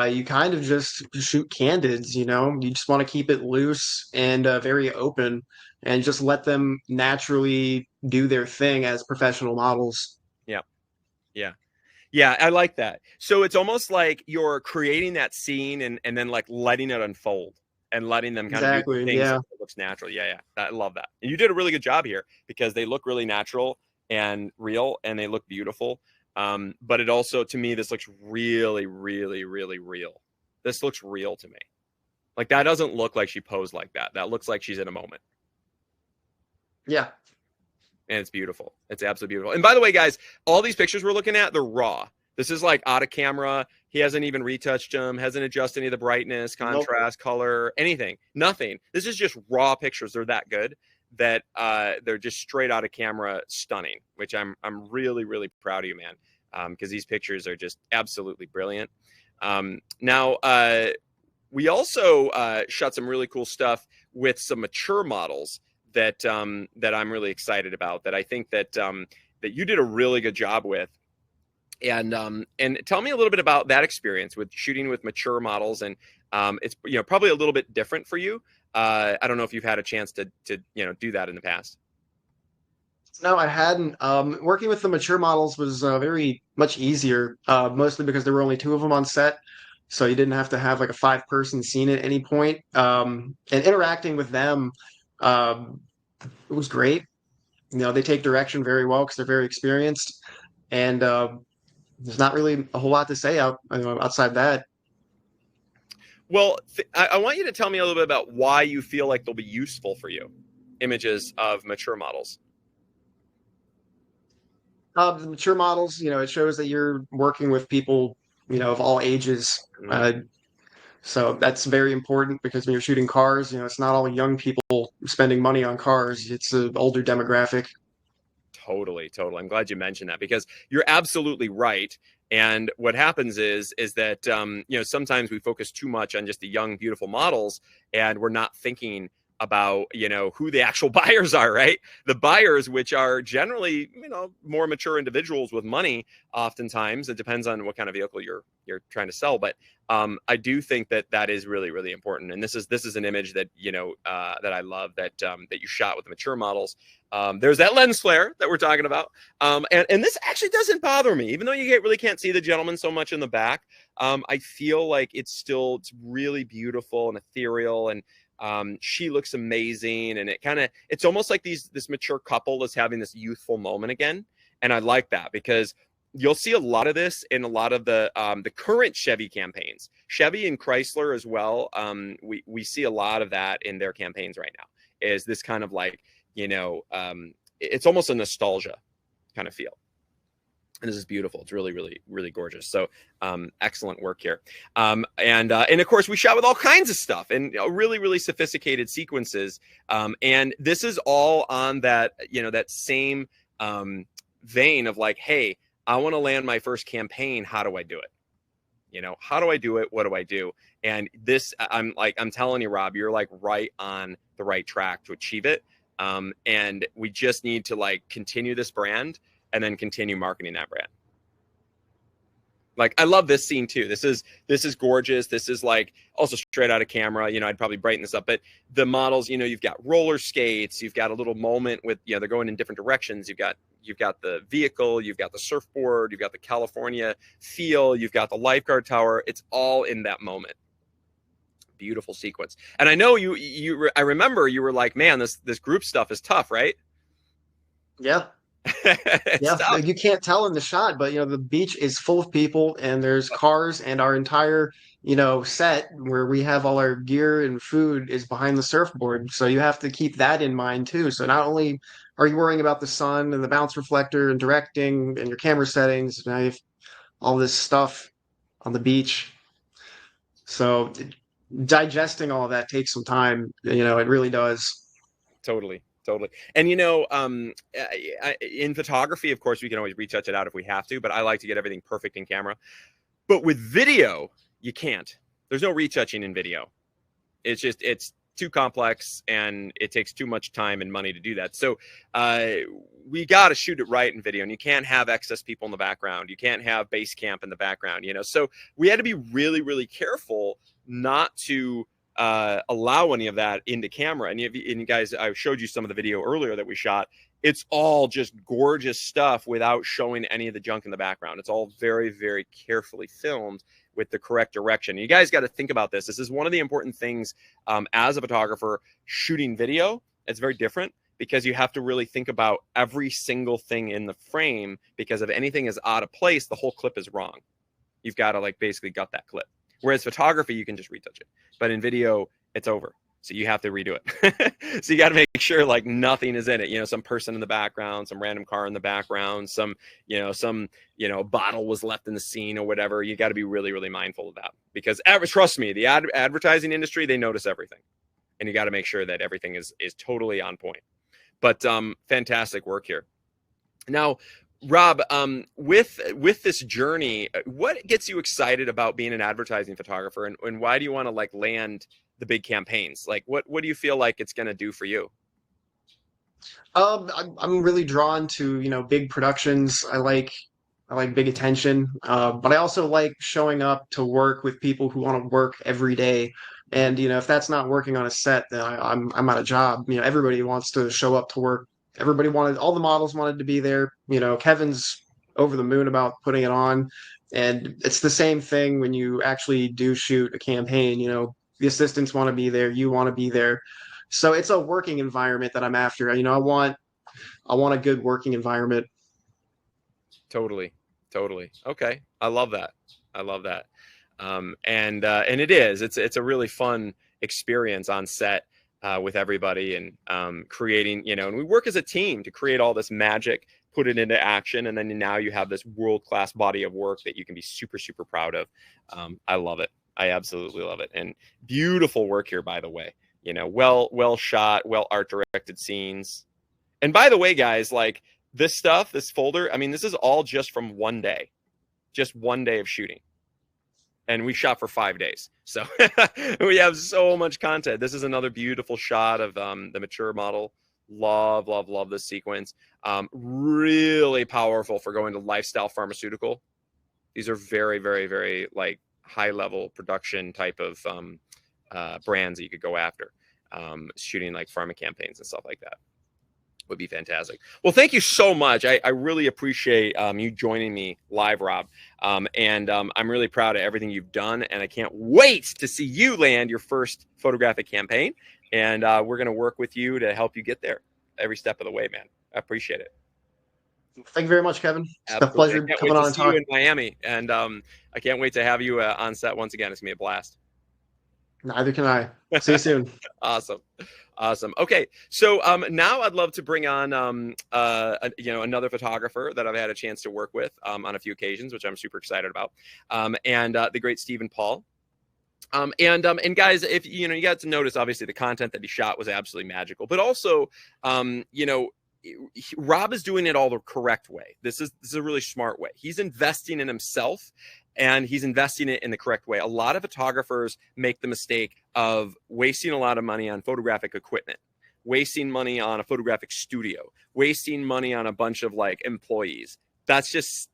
you kind of just shoot candids. You just want to keep it loose and very open, and just let them naturally do their thing as professional models. Yeah. Yeah. Yeah, I like that. So it's almost like you're creating that scene and then like letting it unfold and letting them kind of do Exactly. things Yeah. that looks natural. Yeah, yeah. I love that. And you did a really good job here, because they look really natural and real, and they look beautiful. But it also, to me, this looks really, really, really real. This looks real to me. Like that doesn't look like she posed like that. That looks like she's in a moment. Yeah. And it's beautiful. It's absolutely beautiful. And by the way, guys, all these pictures we're looking at, they're raw. This is like out of camera. He hasn't even retouched them, hasn't adjusted any of the brightness, contrast, color, anything. Nothing. This is just raw pictures. They're that good that they're just straight out of camera, stunning, which I'm really, really proud of you, man, because these pictures are just absolutely brilliant. Now, we also shot some really cool stuff with some mature models that I'm really excited about, that I think that that you did a really good job with. And tell me a little bit about that experience with shooting with mature models. And it's probably a little bit different for you. I don't know if you've had a chance to do that in the past. No, I hadn't. Working with the mature models was very much easier, mostly because there were only two of them on set. So you didn't have to have like a five-person scene at any point. And interacting with them, um, it was great. They take direction very well because they're very experienced. And there's not really a whole lot to say outside that. Well, I want you to tell me a little bit about why you feel like they'll be useful for you, images of mature models. The mature models, it shows that you're working with people, of all ages. So that's very important, because when you're shooting cars, it's not all young people spending money on cars. It's an older demographic. Totally. I'm glad you mentioned that, because you're absolutely right. And what happens is that sometimes we focus too much on just the young, beautiful models, and we're not thinking about who the actual buyers are, right? The buyers, which are generally more mature individuals with money. Oftentimes, it depends on what kind of vehicle you're trying to sell, but I do think that is really, really important. And this is an image that that I love, that you shot with the mature models. There's that lens flare that we're talking about, and this actually doesn't bother me, even though you really can't see the gentleman so much in the back. I feel like it's really beautiful and ethereal, and she looks amazing, and it's almost like this mature couple is having this youthful moment again. And I like that, because you'll see a lot of this in a lot of the current Chevy campaigns. Chevy and Chrysler as well. We see a lot of that in their campaigns right now. Is this kind of like, it's almost a nostalgia kind of feel. And this is beautiful. It's really, really, really gorgeous. So excellent work here. And of course, we shot with all kinds of stuff and really, really sophisticated sequences. And this is all on that, that same vein of like, hey, I want to land my first campaign. How do I do it? How do I do it? What do I do? And this, I'm telling you, Rob, you're like right on the right track to achieve it. And we just need to like continue this brand and then continue marketing that brand. Like, I love this scene too. This is gorgeous. This is like also straight out of camera. I'd probably brighten this up, but the models, you've got roller skates, you've got a little moment with, they're going in different directions. You've got the vehicle, you've got the surfboard, you've got the California feel, you've got the lifeguard tower. It's all in that moment. Beautiful sequence. And I know I remember you were like, man, this group stuff is tough, right? Yeah. Yeah, you can't tell in the shot, but the beach is full of people and there's cars, and our entire set where we have all our gear and food is behind the surfboard. So you have to keep that in mind too. So not only are you worrying about the sun and the bounce reflector and directing and your camera settings, now you have all this stuff on the beach. So digesting all of that takes some time. It really does. Totally. And in photography, of course, we can always retouch it out if we have to, but I like to get everything perfect in camera. But with video, you can't. There's no retouching in video. It's too complex and it takes too much time and money to do that. So we got to shoot it right in video, and you can't have excess people in the background. You can't have base camp in the background, So we had to be really, really careful not to allow any of that into camera. And you guys, I showed you some of the video earlier that we shot. It's all just gorgeous stuff without showing any of the junk in the background. It's all very, very carefully filmed with the correct direction. You guys got to think about this. This is one of the important things as a photographer shooting video. It's very different because you have to really think about every single thing in the frame, because if anything is out of place, the whole clip is wrong. You've got to like basically gut that clip. Whereas photography, you can just retouch it. But in video, it's over. So you have to redo it. So you got to make sure like nothing is in it. Some person in the background, some random car in the background, some bottle was left in the scene or whatever. You got to be really, really mindful of that, because trust me, the advertising industry, they notice everything, and you got to make sure that everything is totally on point. But fantastic work here. Now, Rob, with this journey, what gets you excited about being an advertising photographer, and why do you want to like land the big campaigns? Like, what do you feel like it's going to do for you? I'm really drawn to big productions. I like big attention, but I also like showing up to work with people who want to work every day. And if that's not working on a set, then I'm out of job. Everybody wants to show up to work. All the models wanted to be there. Kevin's over the moon about putting it on, and it's the same thing when you actually do shoot a campaign. The assistants want to be there, you want to be there. So it's a working environment that I'm after. I want a good working environment. Totally. Okay. I love that. And it is, it's a really fun experience on set with everybody, and creating, and we work as a team to create all this magic, put it into action. And then now you have this world-class body of work that you can be super, super proud of. I love it. I absolutely love it. And beautiful work here, by the way, well shot, well art directed scenes. And by the way, guys, like this stuff, this folder, I mean, this is all just from one day of shooting. And we shot for 5 days. So we have so much content. This is another beautiful shot of the mature model. Love this sequence. Really powerful for going to lifestyle pharmaceutical. These are very, very, very like high level production type of brands that you could go after. Shooting like pharma campaigns and stuff like that would be fantastic. Well, thank you so much. I really appreciate you joining me live, Rob. And I'm really proud of everything you've done, and I can't wait to see you land your first photographic campaign. And we're going to work with you to help you get there every step of the way, man. I appreciate it. Thank you very much, Kevin. It's been a Absolutely. I pleasure can't wait coming to on and see you talking. in Miami. And I can't wait to have you on set once again. It's going to be a blast. Neither can I. See you soon. Awesome. Awesome. Okay. So now I'd love to bring on another photographer that I've had a chance to work with on a few occasions, which I'm super excited about. And the great Stephen Paul. And guys, if you got to notice, obviously the content that he shot was absolutely magical, but also Rob is doing it all the correct way. This is a really smart way. He's investing in himself, and he's investing it in the correct way. A lot of photographers make the mistake of wasting a lot of money on photographic equipment, wasting money on a photographic studio, wasting money on a bunch of like employees. That's just,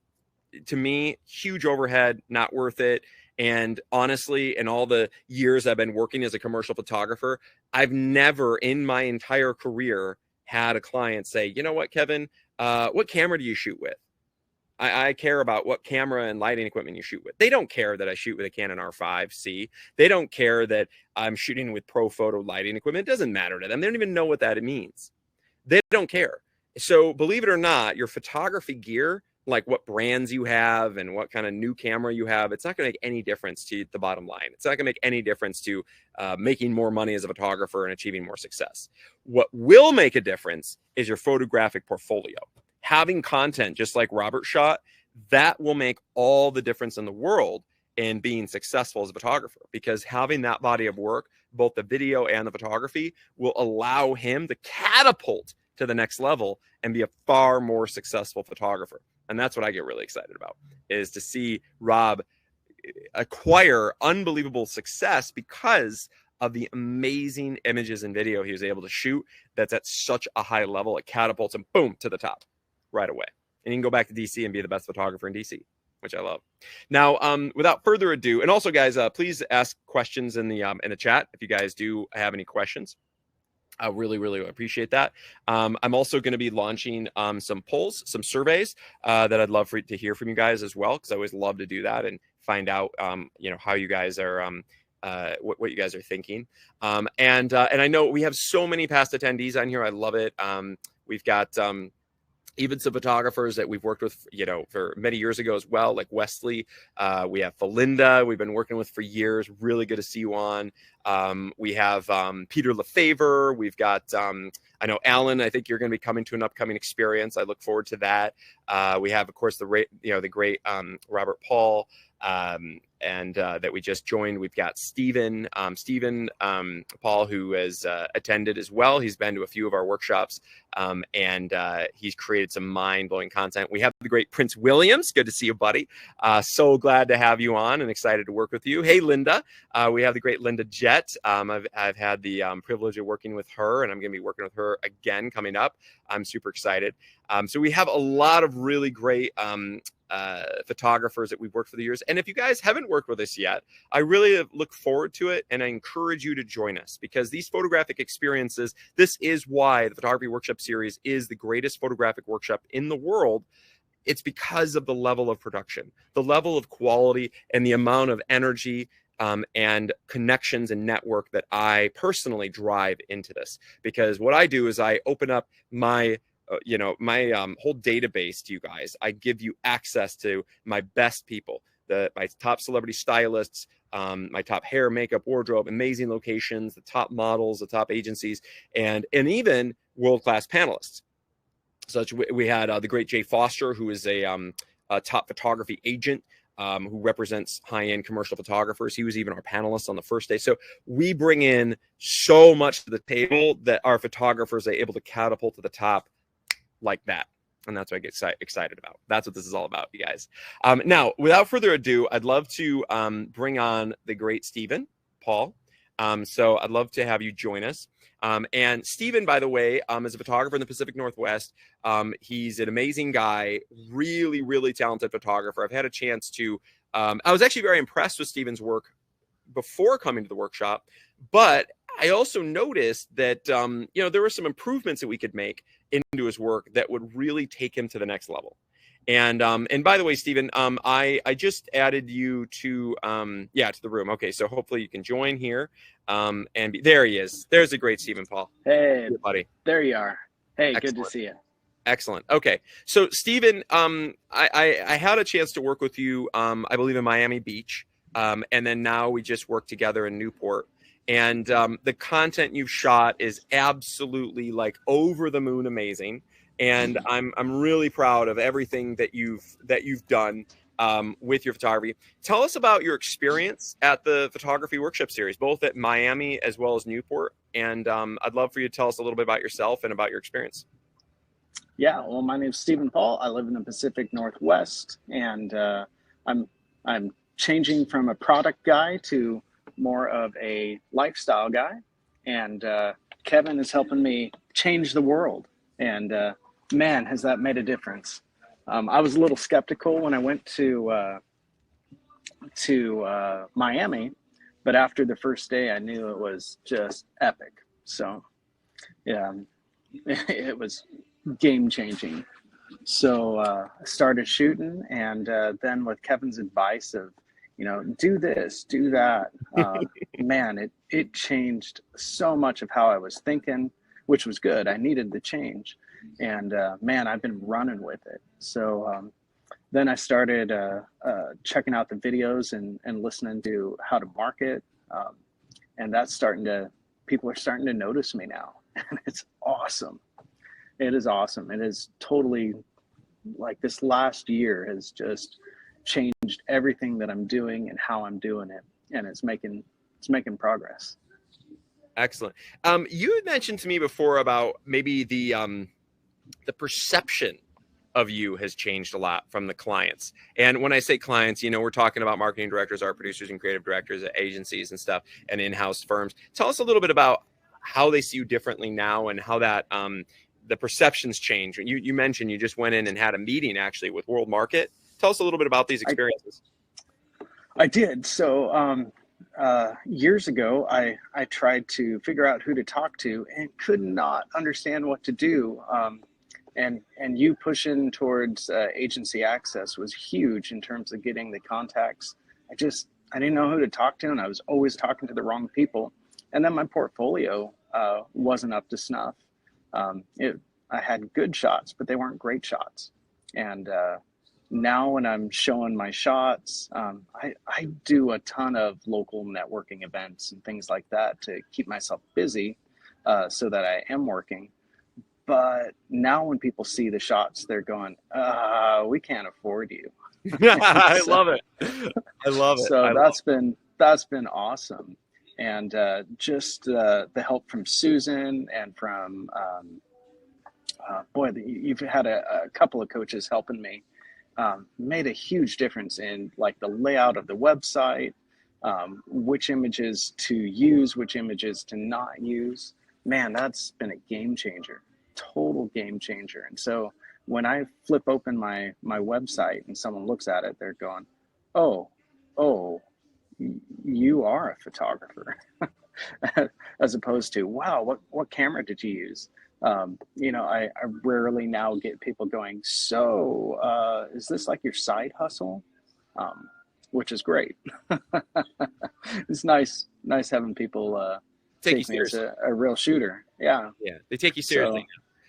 to me, huge overhead, not worth it. And honestly, in all the years I've been working as a commercial photographer, I've never in my entire career had a client say, you know what, Kevin, what camera do you shoot with? I care about what camera and lighting equipment you shoot with. They don't care that I shoot with a Canon R5C. They don't care that I'm shooting with pro photo lighting equipment. It doesn't matter to them. They don't even know what that means. They don't care. So believe it or not, your photography gear, like what brands you have and what kind of new camera you have, it's not going to make any difference to the bottom line. It's not going to make any difference to making more money as a photographer and achieving more success. What will make a difference is your photographic portfolio. Having content just like Robert shot, that will make all the difference in the world in being successful as a photographer, because having that body of work, both the video and the photography, will allow him to catapult to the next level and be a far more successful photographer. And that's what I get really excited about, is to see Rob acquire unbelievable success because of the amazing images and video he was able to shoot that's at such a high level. It catapults him, boom, to the top right away. And he can go back to DC and be the best photographer in DC, which I love. Now, without further ado, and also, guys, please ask questions in the chat if you guys do have any questions. I really, really appreciate that. I'm also going to be launching some polls, some surveys that I'd love to hear from you guys as well, because I always love to do that and find out, how you guys are, what you guys are thinking. And I know we have so many past attendees on here. I love it. We've got even some photographers that we've worked with, for many years ago as well, like Wesley. We have Felinda, we've been working with for years. Really good to see you on. We have Peter Lefevre. We've got, I know, Alan, I think you're going to be coming to an upcoming experience. I look forward to that. We have, of course, the great Robert Paul, and that we just joined. We've got Stephen Paul, who has attended as well. He's been to a few of our workshops, and he's created some mind-blowing content. We have the great Prince Williams. Good to see you, buddy. So glad to have you on and excited to work with you. Hey, Linda. We have the great Linda Jett. I've had the privilege of working with her, and I'm going to be working with her again coming up. I'm super excited. So we have a lot of really great photographers that we've worked for the years. And if you guys haven't worked with us yet, I really look forward to it, and I encourage you to join us, because these photographic experiences, this is why the Photography Workshop Series is the greatest photographic workshop in the world. It's because of the level of production, the level of quality, and the amount of energy and connections and network that I personally drive into this. Because what I do is I open up my whole database to you guys. I give you access to my best people, my top celebrity stylists, my top hair, makeup, wardrobe, amazing locations, the top models, the top agencies, and even world-class panelists. Such we had the great Jay Foster, who is a top photography agent, who represents high-end commercial photographers. He was even our panelist on the first day. So we bring in so much to the table that our photographers are able to catapult to the top like that. And that's what I get excited about. That's what this is all about, you guys. Now, without further ado, I'd love to bring on the great Stephen Paul. So I'd love to have you join us. And Stephen, by the way, is a photographer in the Pacific Northwest. He's an amazing guy, really, really talented photographer. I've had a chance to, I was actually very impressed with Stephen's work before coming to the workshop, but I also noticed that, there were some improvements that we could make into his work that would really take him to the next level. And by the way, Stephen, I just added you to the room. Okay, so hopefully you can join here. There he is. There's a great Stephen Paul. Hey, buddy. There you are. Hey, Excellent. good to see you. Excellent. Okay. So Stephen, I had a chance to work with you, I believe in Miami Beach. And then now we just work together in Newport. And the content you've shot is absolutely like over the moon amazing. And I'm really proud of everything that you've done with your photography. Tell us about your experience at the photography workshop series, both at Miami as well as Newport. And I'd love for you to tell us a little bit about yourself and about your experience. Yeah, well, my name's Stephen Paul. I live in the Pacific Northwest, and I'm changing from a product guy to more of a lifestyle guy. And Kevin is helping me change the world, and man, has that made a difference. I was a little skeptical when I went to Miami, but after the first day, I knew it was just epic. So yeah, it was game changing. So I started shooting, and then with Kevin's advice of, do this, do that, man, it changed so much of how I was thinking, which was good. I needed the change, and man, I've been running with it. So then I started checking out the videos and listening to how to market, and people are starting to notice me now, and it's awesome. It is awesome. It is totally, like, this last year has just changed everything that I'm doing and how I'm doing it, and it's making progress. Excellent. You had mentioned to me before about maybe the perception of you has changed a lot from the clients. And when I say clients, we're talking about marketing directors, art producers, and creative directors at agencies and stuff, and in-house firms. Tell us a little bit about how they see you differently now, and how that the perceptions change. You mentioned you just went in and had a meeting actually with World Market. Tell us a little bit about these experiences. I did. So years ago, I tried to figure out who to talk to and could not understand what to do. And you pushing towards agency access was huge in terms of getting the contacts. I didn't know who to talk to, and I was always talking to the wrong people. And then my portfolio wasn't up to snuff. I had good shots, but they weren't great shots. And now when I'm showing my shots, I do a ton of local networking events and things like that to keep myself busy, so that I am working. But now when people see the shots, they're going, we can't afford you. I love it. I love it. So that's been awesome. And just the help from Susan and from, you've had a couple of coaches helping me, made a huge difference in, like, the layout of the website, which images to use, which images to not use. Man, that's been a game changer, total game changer. And so when I flip open my website and someone looks at it, they're going, oh, you are a photographer, as opposed to, wow, what camera did you use? I rarely now get people going, so is this like your side hustle? Which is great. It's nice having people take me as a real shooter. Yeah. Yeah, they take you seriously.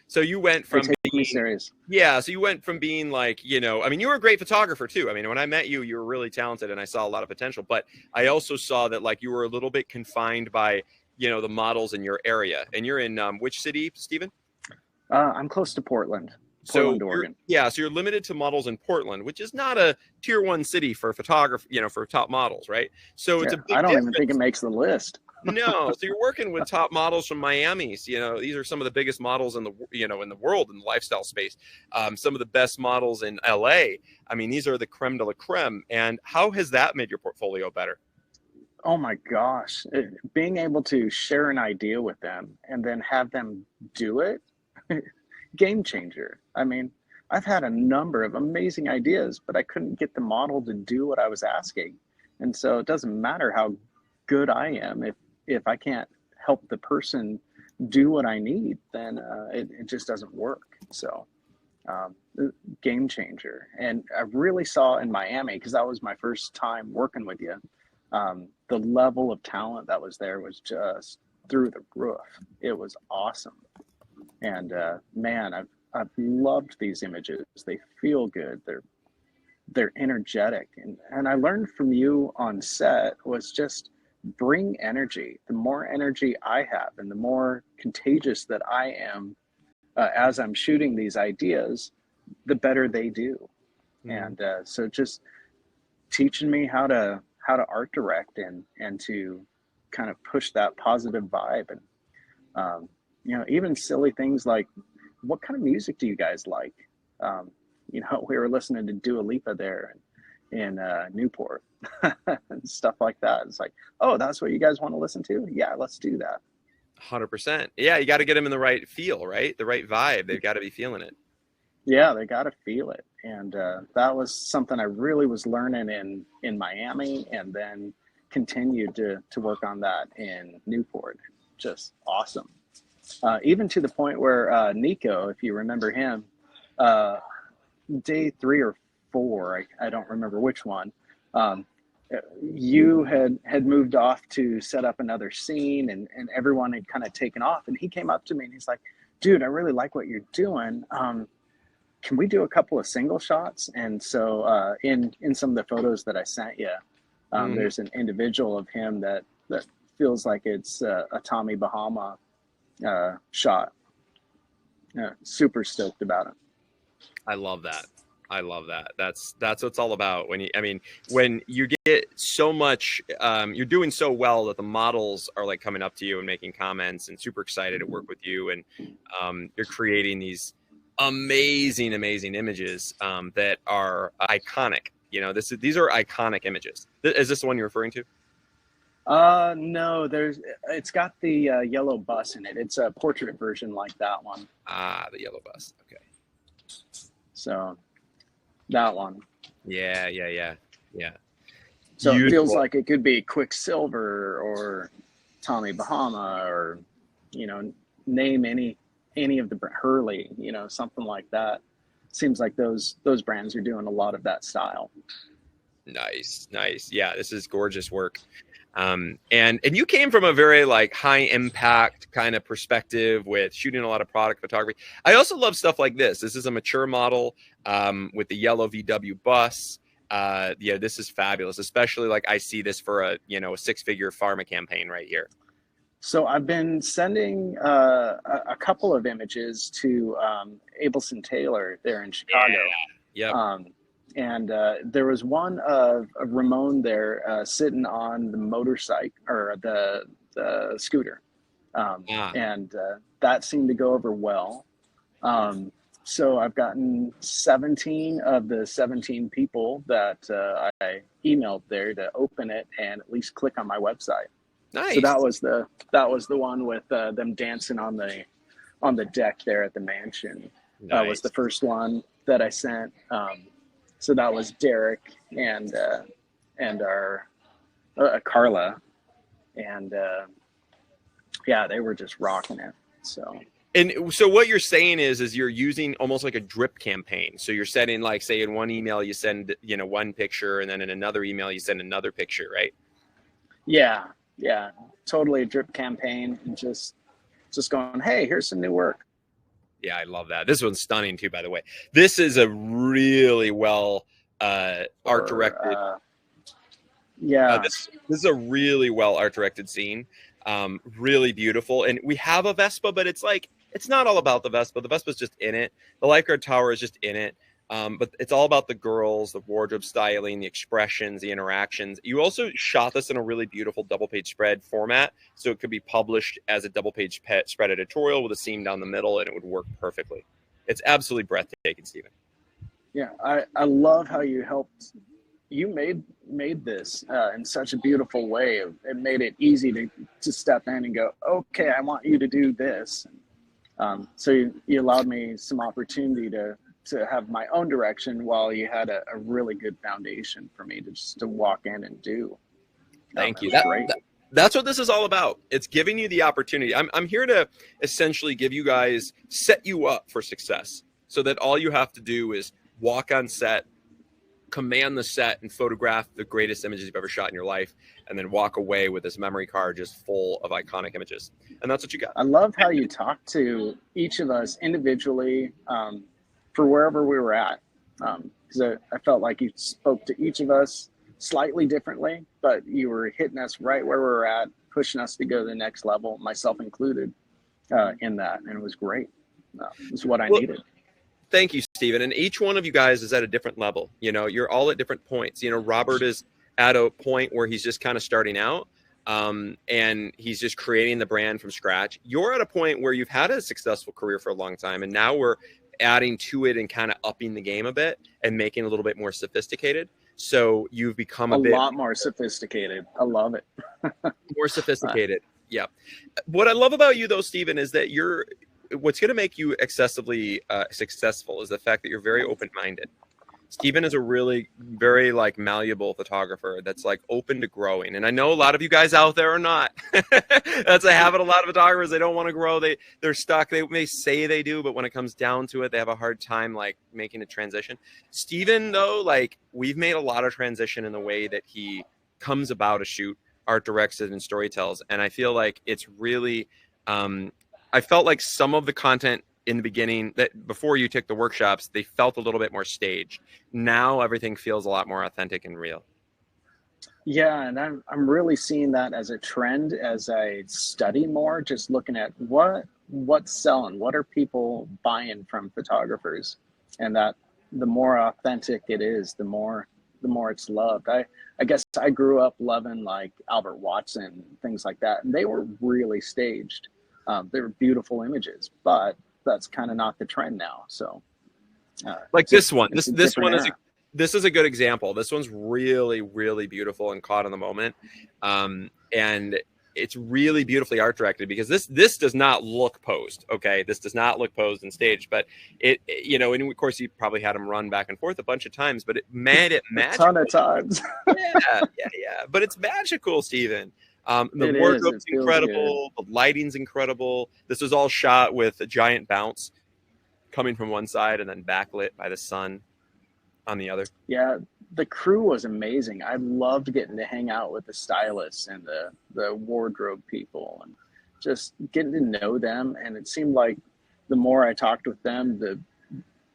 So you went from being serious. Yeah, so you went from being like, you were a great photographer too. I mean, when I met you, you were really talented, and I saw a lot of potential. But I also saw that, like, you were a little bit confined by, the models in your area. And you're in which city, Stephen? I'm close to Portland, Oregon. Yeah, so you're limited to models in Portland, which is not a tier 1 city for photography, for top models, right? So it's a big I don't difference. even think it makes the list. No, so you're working with top models from Miami. So, these are some of the biggest models in the in the world in the lifestyle space. Some of the best models in LA. I mean, these are the creme de la creme. And how has that made your portfolio better? Oh my gosh, being able to share an idea with them and then have them do it, game changer. I mean, I've had a number of amazing ideas, but I couldn't get the model to do what I was asking. And so it doesn't matter how good I am, if I can't help the person do what I need, then it just doesn't work. So game changer. And I really saw in Miami, because that was my first time working with you, the level of talent that was there was just through the roof. It was awesome. And man, I've loved these images. They feel good. They're energetic. And I learned from you on set was just bring energy. The more energy I have and the more contagious that I am as I'm shooting these ideas, the better they do. And so just teaching me how to art direct and to kind of push that positive vibe. And you know, even silly things like, what kind of music do you guys like? You know, we were listening to Dua Lipa there in Newport and stuff like that. It's like, oh, that's what you guys want to listen to? Yeah, let's do that. 100%. Yeah, you got to get them in the right feel, right? The right vibe. They've got to be feeling it. Yeah, they got to feel it. And that was something I really was learning in Miami, and then continued to work on that in Newport. Just awesome. Even to the point where Nico, if you remember him, day 3 or 4, I don't remember which one, you had moved off to set up another scene, and everyone had kind of taken off, and he came up to me and he's like, dude, I really like what you're doing. Can we do a couple of single shots? And so in some of the photos that I sent you, there's an individual of him that feels like it's a Tommy Bahama shot. Super stoked about it. I love that. I love that. That's what it's all about. When you get so much, you're doing so well that the models are like coming up to you and making comments and super excited to work with you. And you're creating these amazing images that are iconic. You know, these are iconic images. Is this the one you're referring to? No, it's got the yellow bus in it. It's a portrait version like that one. Ah, the yellow bus. Okay. So that one. Yeah. So Beautiful. It feels like it could be Quicksilver or Tommy Bahama, or, you know, name any of the Hurley, you know, something like that. Seems like those brands are doing a lot of that style. Nice. Yeah, this is gorgeous work. And you came from a very like high impact kind of perspective with shooting a lot of product photography. I also love stuff like this. This is a mature model with the yellow VW bus. Yeah, this is fabulous, especially like I see this for a 6-figure pharma campaign right here. So I've been sending a couple of images to Abelson Taylor there in Chicago. Yeah. And there was one of Ramon there sitting on the motorcycle or the scooter. And that seemed to go over well. So I've gotten 17 of the 17 people that I emailed there to open it and at least click on my website. Nice. So that was the one with them dancing on the deck there at the mansion. Nice. That was the first one that I sent. So that was Derek and our Carla, and yeah, they were just rocking it. So what you're saying is you're using almost like a drip campaign. So you're setting, like, say in one email you send one picture, and then in another email you send another picture, right? Yeah, totally a drip campaign, and just going, hey, here's some new work. Yeah, I love that. This one's stunning too, by the way. This is a really well art directed. This is a really well art directed scene. Really beautiful. And we have a Vespa, but it's not all about the Vespa. The Vespa's just in it. The lifeguard tower is just in it. But it's all about the girls, the wardrobe styling, the expressions, the interactions. You also shot this in a really beautiful double page spread format, so it could be published as a double page spread editorial with a seam down the middle, and it would work perfectly. It's absolutely breathtaking, Stephen. Yeah, I love how you made this in such a beautiful way. It made it easy to step in and go, okay, I want you to do this. So you allowed me some opportunity to have my own direction while you had a really good foundation for me to walk in and do. Thank you. Great. That's what this is all about. It's giving you the opportunity. I'm here to essentially set you up for success, so that all you have to do is walk on set, command the set and photograph the greatest images you've ever shot in your life, and then walk away with this memory card just full of iconic images. And that's what you got. I love how you talk to each of us individually for wherever we were at. Because I felt like you spoke to each of us slightly differently, but you were hitting us right where we were at, pushing us to go to the next level, myself included, in that. And it was great. It was what I needed. Thank you, Stephen. And each one of you guys is at a different level. You know, you're all at different points. You know, Robert is at a point where he's just kind of starting out, and he's just creating the brand from scratch. You're at a point where you've had a successful career for a long time, and now we're adding to it and kind of upping the game a bit and making it a little bit more sophisticated. So you've become a lot more sophisticated. I love it. More sophisticated. Yeah. What I love about you, though, Stephen, is that what's going to make you excessively successful is the fact that you're very open-minded. Stephen is a really very malleable photographer that's open to growing. And I know a lot of you guys out there are not. That's a habit. A lot of photographers, they don't want to grow. They're stuck. They may say they do, but when it comes down to it, they have a hard time making a transition. Stephen, though, we've made a lot of transition in the way that he comes about a shoot, art directs it, and storytells. And I feel like it's really I felt like some of the content in the beginning, that before you took the workshops, they felt a little bit more staged. Now everything feels a lot more authentic and real. Yeah, and I'm really seeing that as a trend as I study more, just looking at what's selling, what are people buying from photographers, and that the more authentic it is, the more it's loved. I guess I grew up loving Albert Watson, things like that, and they were really staged. They were beautiful images, but that's kind of not the trend now. So this one is a good example. This one's really, really beautiful and caught in the moment. And it's really beautifully art directed, because this does not look posed. Okay. This does not look posed and staged, but and of course you probably had him run back and forth a bunch of times, but it made it magical. A ton of times. yeah. But it's magical, Stephen. The wardrobe's incredible. The lighting's incredible. This was all shot with a giant bounce coming from one side and then backlit by the sun on the other. Yeah, the crew was amazing. I loved getting to hang out with the stylists and the wardrobe people and just getting to know them. And it seemed like the more I talked with them, the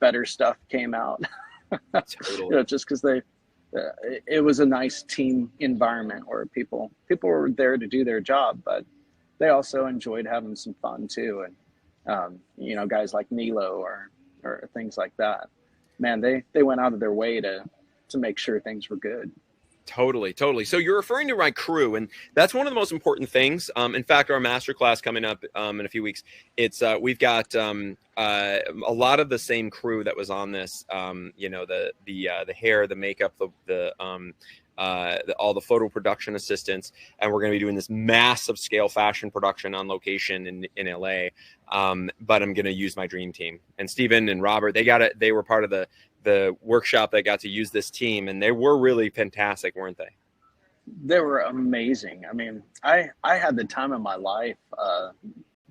better stuff came out. Totally. Just because it was a nice team environment where people were there to do their job, but they also enjoyed having some fun too. And guys like Nilo or things like that, man, they went out of their way to make sure things were good. Totally. So you're referring to my crew, and that's one of the most important things. In fact, our masterclass coming up in a few weeks, it's we've got a lot of the same crew that was on this. The hair, the makeup, all the photo production assistants, and we're going to be doing this massive scale fashion production on location in LA. But I'm going to use my dream team, and Stephen and Robert, they were part of the workshop that got to use this team, and they were really fantastic, weren't they? They were amazing. I mean, I had the time of my life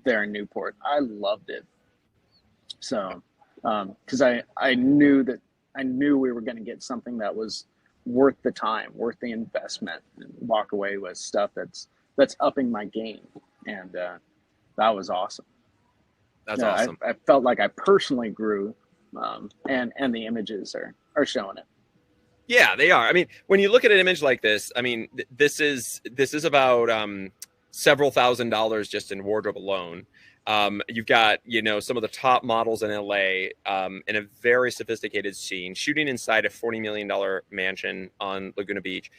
there in Newport. I loved it. So, because I knew we were going to get something that was worth the time, worth the investment, and walk away with stuff that's upping my game. And that was awesome. That's awesome. I felt like I personally grew. And the images are showing it. Yeah, they are. I mean, when you look at an image like this, I mean, this is about several $1,000s just in wardrobe alone. You've got, some of the top models in LA in a very sophisticated scene, shooting inside a $40 million mansion on Laguna Beach.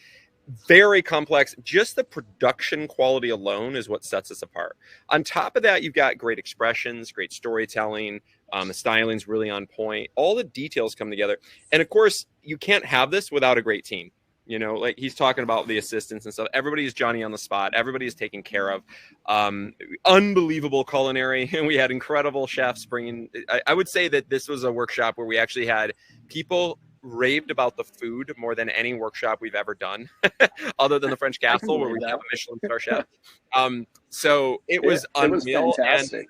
Very complex. Just the production quality alone is what sets us apart. On top of that, you've got great expressions, great storytelling. The styling's really on point. All the details come together. And of course, you can't have this without a great team. He's talking about the assistants and stuff. Everybody is Johnny on the spot. Everybody is taken care of. Unbelievable culinary. And we had incredible chefs bringing. I would say that this was a workshop where we actually had people raved about the food more than any workshop we've ever done, other than the French Castle, where we have a Michelin star chef. So it was unreal. It was fantastic.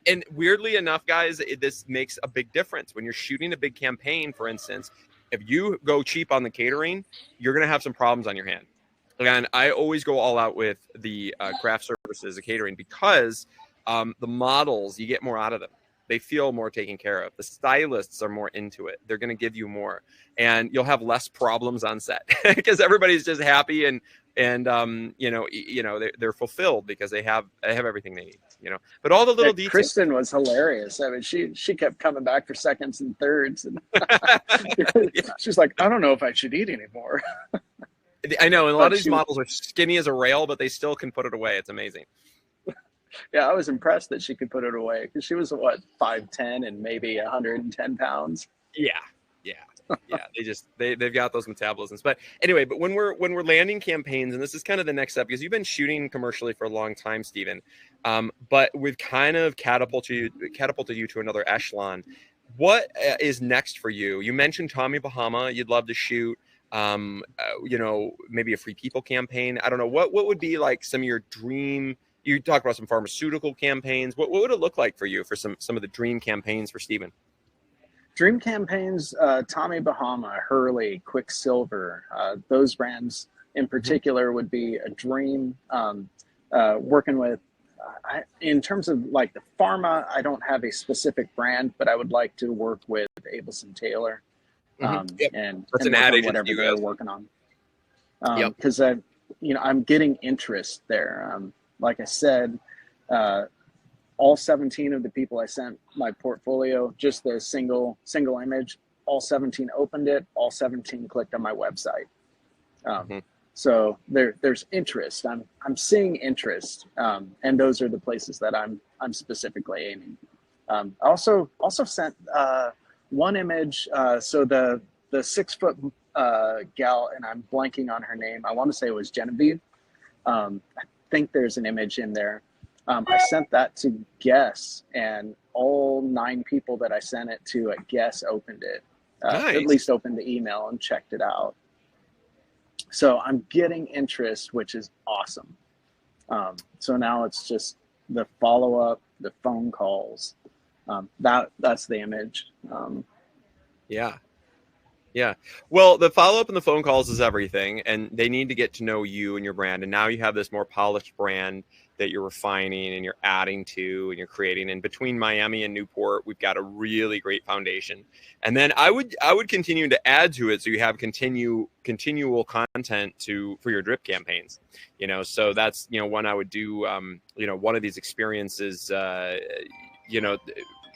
And weirdly enough, guys, this makes a big difference when you're shooting a big campaign. For instance, If you go cheap on the catering, you're going to have some problems on your hand. And I always go all out with the craft services, the catering, because the models, you get more out of them. They feel more taken care of. The stylists are more into it. They're going to give you more, and you'll have less problems on set because everybody's just happy and they're fulfilled because they have everything they need. But all the little details. Kristen was hilarious. I mean, she kept coming back for seconds and thirds, and she's like, I don't know if I should eat anymore. I know, and a lot of these models are skinny as a rail, but they still can put it away. It's amazing. Yeah, I was impressed that she could put it away because she was 5'10" and maybe 110 pounds. Yeah. They've got those metabolisms. But anyway, when we're landing campaigns, and this is kind of the next step, because you've been shooting commercially for a long time, Stephen, but we've kind of catapulted you to another echelon. What is next for you? You mentioned Tommy Bahama. You'd love to shoot. Maybe a Free People campaign. I don't know. What would be like some of your dream? You talked about some pharmaceutical campaigns. What would it look like for you for some of the dream campaigns for Stephen? Dream campaigns, Tommy Bahama, Hurley, Quicksilver, those brands in particular would be a dream. Working with, in terms of like the pharma, I don't have a specific brand, but I would like to work with Abelson Taylor. And that's an ad whatever they're working on. Because I'm getting interest there. Like I said, all 17 of the people I sent my portfolio, just the single image, all 17 opened it, all 17 clicked on my website. So there's interest. I'm seeing interest, and those are the places that I'm specifically aiming. I also sent one image. So the 6 foot gal, and I'm blanking on her name. I want to say it was Genevieve. I think there's an image in there. I sent that to Guess, and all 9 people that I sent it to at Guess opened it. Nice. At least opened the email and checked it out. So I'm getting interest, which is awesome. So now it's just the follow-up, the phone calls. That's the image. Yeah. Well, the follow-up and the phone calls is everything, and they need to get to know you and your brand. And now you have this more polished brand that you're refining and you're adding to and you're creating. And between Miami and Newport, we've got a really great foundation. And then I would continue to add to it so you have continual content for your drip campaigns. So that's one I would do. One of these experiences,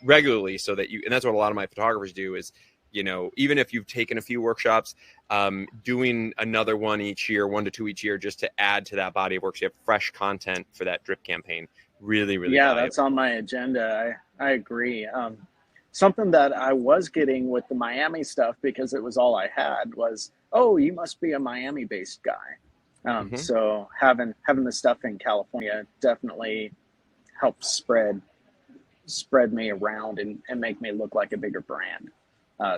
regularly, so that and that's what a lot of my photographers do is. Even if you've taken a few workshops, doing another one each year, 1 to 2 each year, just to add to that body of work. So you have fresh content for that drip campaign. Really, really valuable. That's on my agenda. I agree. Something that I was getting with the Miami stuff, because it was all I had, was, you must be a Miami-based guy. So having the stuff in California definitely helped spread me around and make me look like a bigger brand.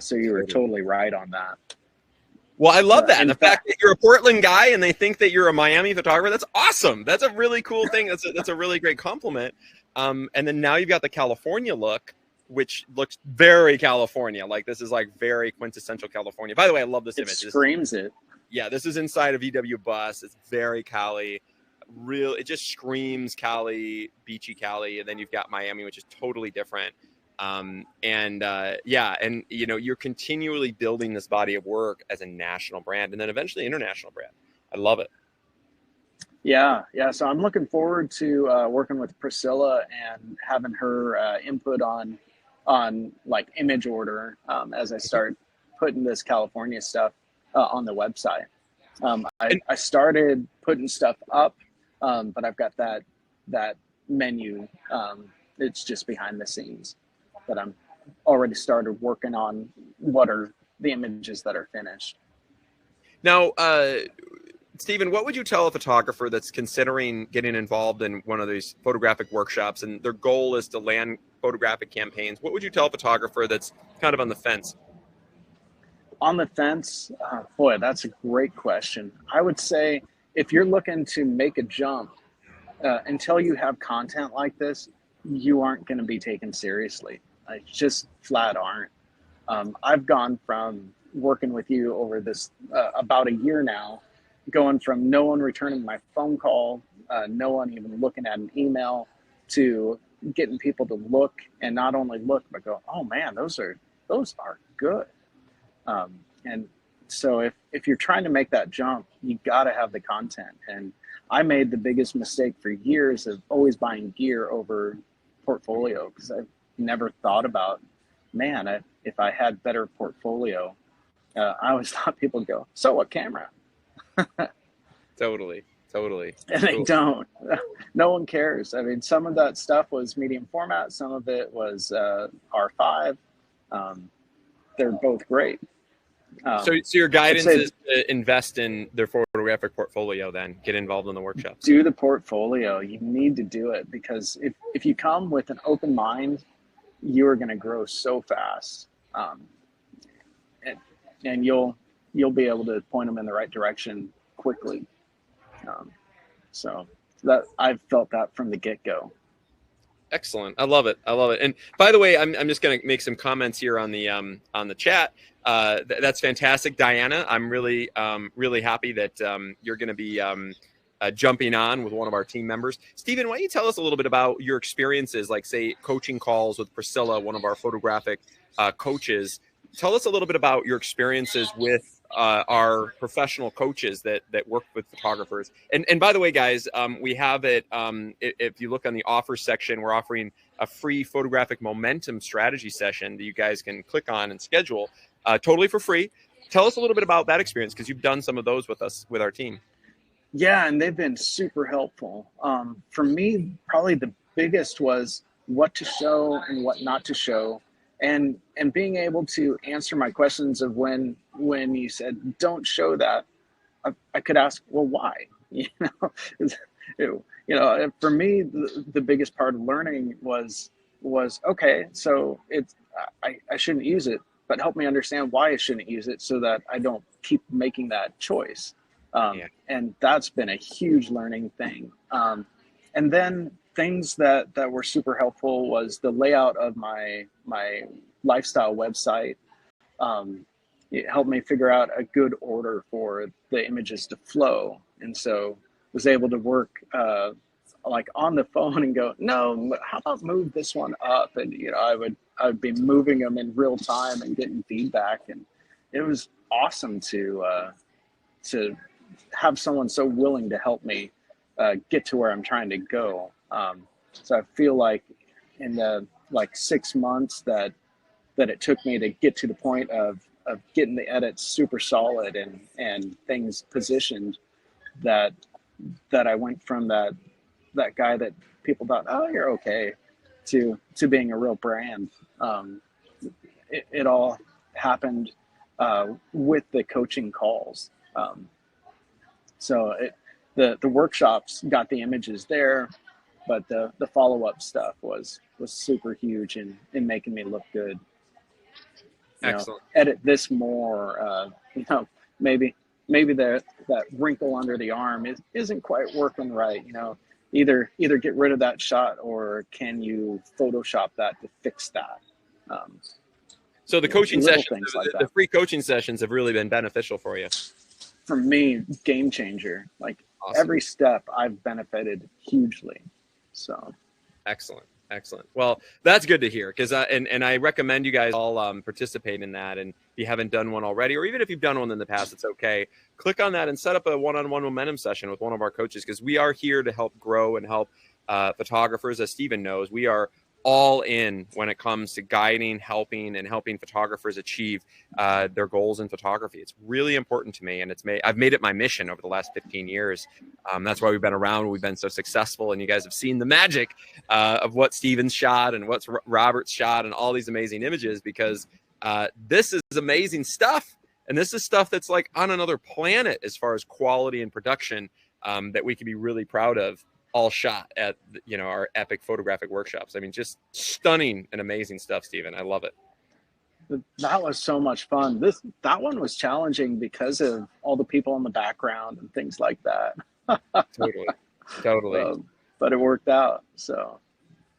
So you were totally right on that. Well, I love that. And the fact that you're a Portland guy and they think that you're a Miami photographer, that's awesome. That's a really cool thing. That's a really great compliment. And then now you've got the California look, which looks very California. Like this is like very quintessential California. By the way, I love this image. It screams it. Yeah, this is inside a VW bus. It's very Cali. It just screams Cali, beachy Cali. And then you've got Miami, which is totally different. You're continually building this body of work as a national brand and then eventually international brand. I love it. Yeah. So I'm looking forward to working with Priscilla and having her input on like image order as I start putting this California stuff on the website. I started putting stuff up, but I've got that menu. It's just behind the scenes. That I'm already started working on what are the images that are finished. Now, Stephen, what would you tell a photographer that's considering getting involved in one of these photographic workshops and their goal is to land photographic campaigns? What would you tell a photographer that's kind of on the fence? On the fence? Boy, that's a great question. I would say if you're looking to make a jump, until you have content like this, you aren't going to be taken seriously. I just flat aren't. I've gone from working with you over this about a year now, going from no one returning my phone call, no one even looking at an email, to getting people to look, and not only look but go, oh man, those are good. And so if you're trying to make that jump, you got to have the content. And I made the biggest mistake for years of always buying gear over portfolio, because I've never thought about, man, if I had better portfolio, I always thought people would go, so what camera? Totally. And they don't. No one cares. I mean, some of that stuff was medium format. Some of it was R5. They're both great. So your guidance is to invest in their photographic portfolio, then get involved in the workshops. Do the portfolio. You need to do it, because if you come with an open mind, you are going to grow so fast, and you'll be able to point them in the right direction quickly. So that I've felt that from the get-go. Excellent. I love it. And by the way, I'm just going to make some comments here on the chat. That's fantastic, Diana. I'm really happy that you're going to be jumping on with one of our team members. Stephen, why don't you tell us a little bit about your experiences, like say coaching calls with Priscilla, one of our photographic coaches. Tell us a little bit about your experiences with our professional coaches that work with photographers. And by the way, guys, we have it. If you look on the offers section, we're offering a free photographic momentum strategy session that you guys can click on and schedule totally for free. Tell us a little bit about that experience, because you've done some of those with us, with our team. Yeah, and they've been super helpful. For me, probably the biggest was what to show and what not to show. And being able to answer my questions of when you said don't show that, I could ask, well, why? For me, the biggest part of learning was okay, so I shouldn't use it, but help me understand why I shouldn't use it, so that I don't keep making that choice. And that's been a huge learning thing. And then things that were super helpful was the layout of my lifestyle website. It helped me figure out a good order for the images to flow. And so was able to work like on the phone and go, no, how about move this one up? And, I would be moving them in real time and getting feedback. And it was awesome to have someone so willing to help me get to where I'm trying to go. So I feel like in the 6 months that it took me to get to the point of getting the edits super solid and things positioned, that I went from that guy that people thought, oh, you're okay, to being a real brand. It all happened with the coaching calls. So the workshops got the images there, but the follow-up stuff was super huge in making me look good. Excellent. Edit this more, maybe that wrinkle under the arm isn't quite working right. Either get rid of that shot, or can you Photoshop that to fix that? So the coaching sessions, like the free coaching sessions have really been beneficial for you. For me, game changer. Awesome. Every step I've benefited hugely. So excellent. Well, that's good to hear, because and I recommend you guys all participate in that. And if you haven't done one already, or even if you've done one in the past, it's okay. Click on that and set up a one-on-one momentum session with one of our coaches, because we are here to help grow and help photographers. As Stephen knows, we are all in when it comes to guiding, helping photographers achieve their goals in photography. It's really important to me, and I've made it my mission over the last 15 years. That's why we've been around. We've been so successful, and you guys have seen the magic of what Steven's shot and what's Robert's shot and all these amazing images, because this is amazing stuff. And this is stuff that's like on another planet as far as quality and production, that we can be really proud of, all shot at our epic photographic workshops. I mean, just stunning and amazing stuff, Stephen. I love it. That was so much fun. That one was challenging because of all the people in the background and things like that. Totally. But it worked out. So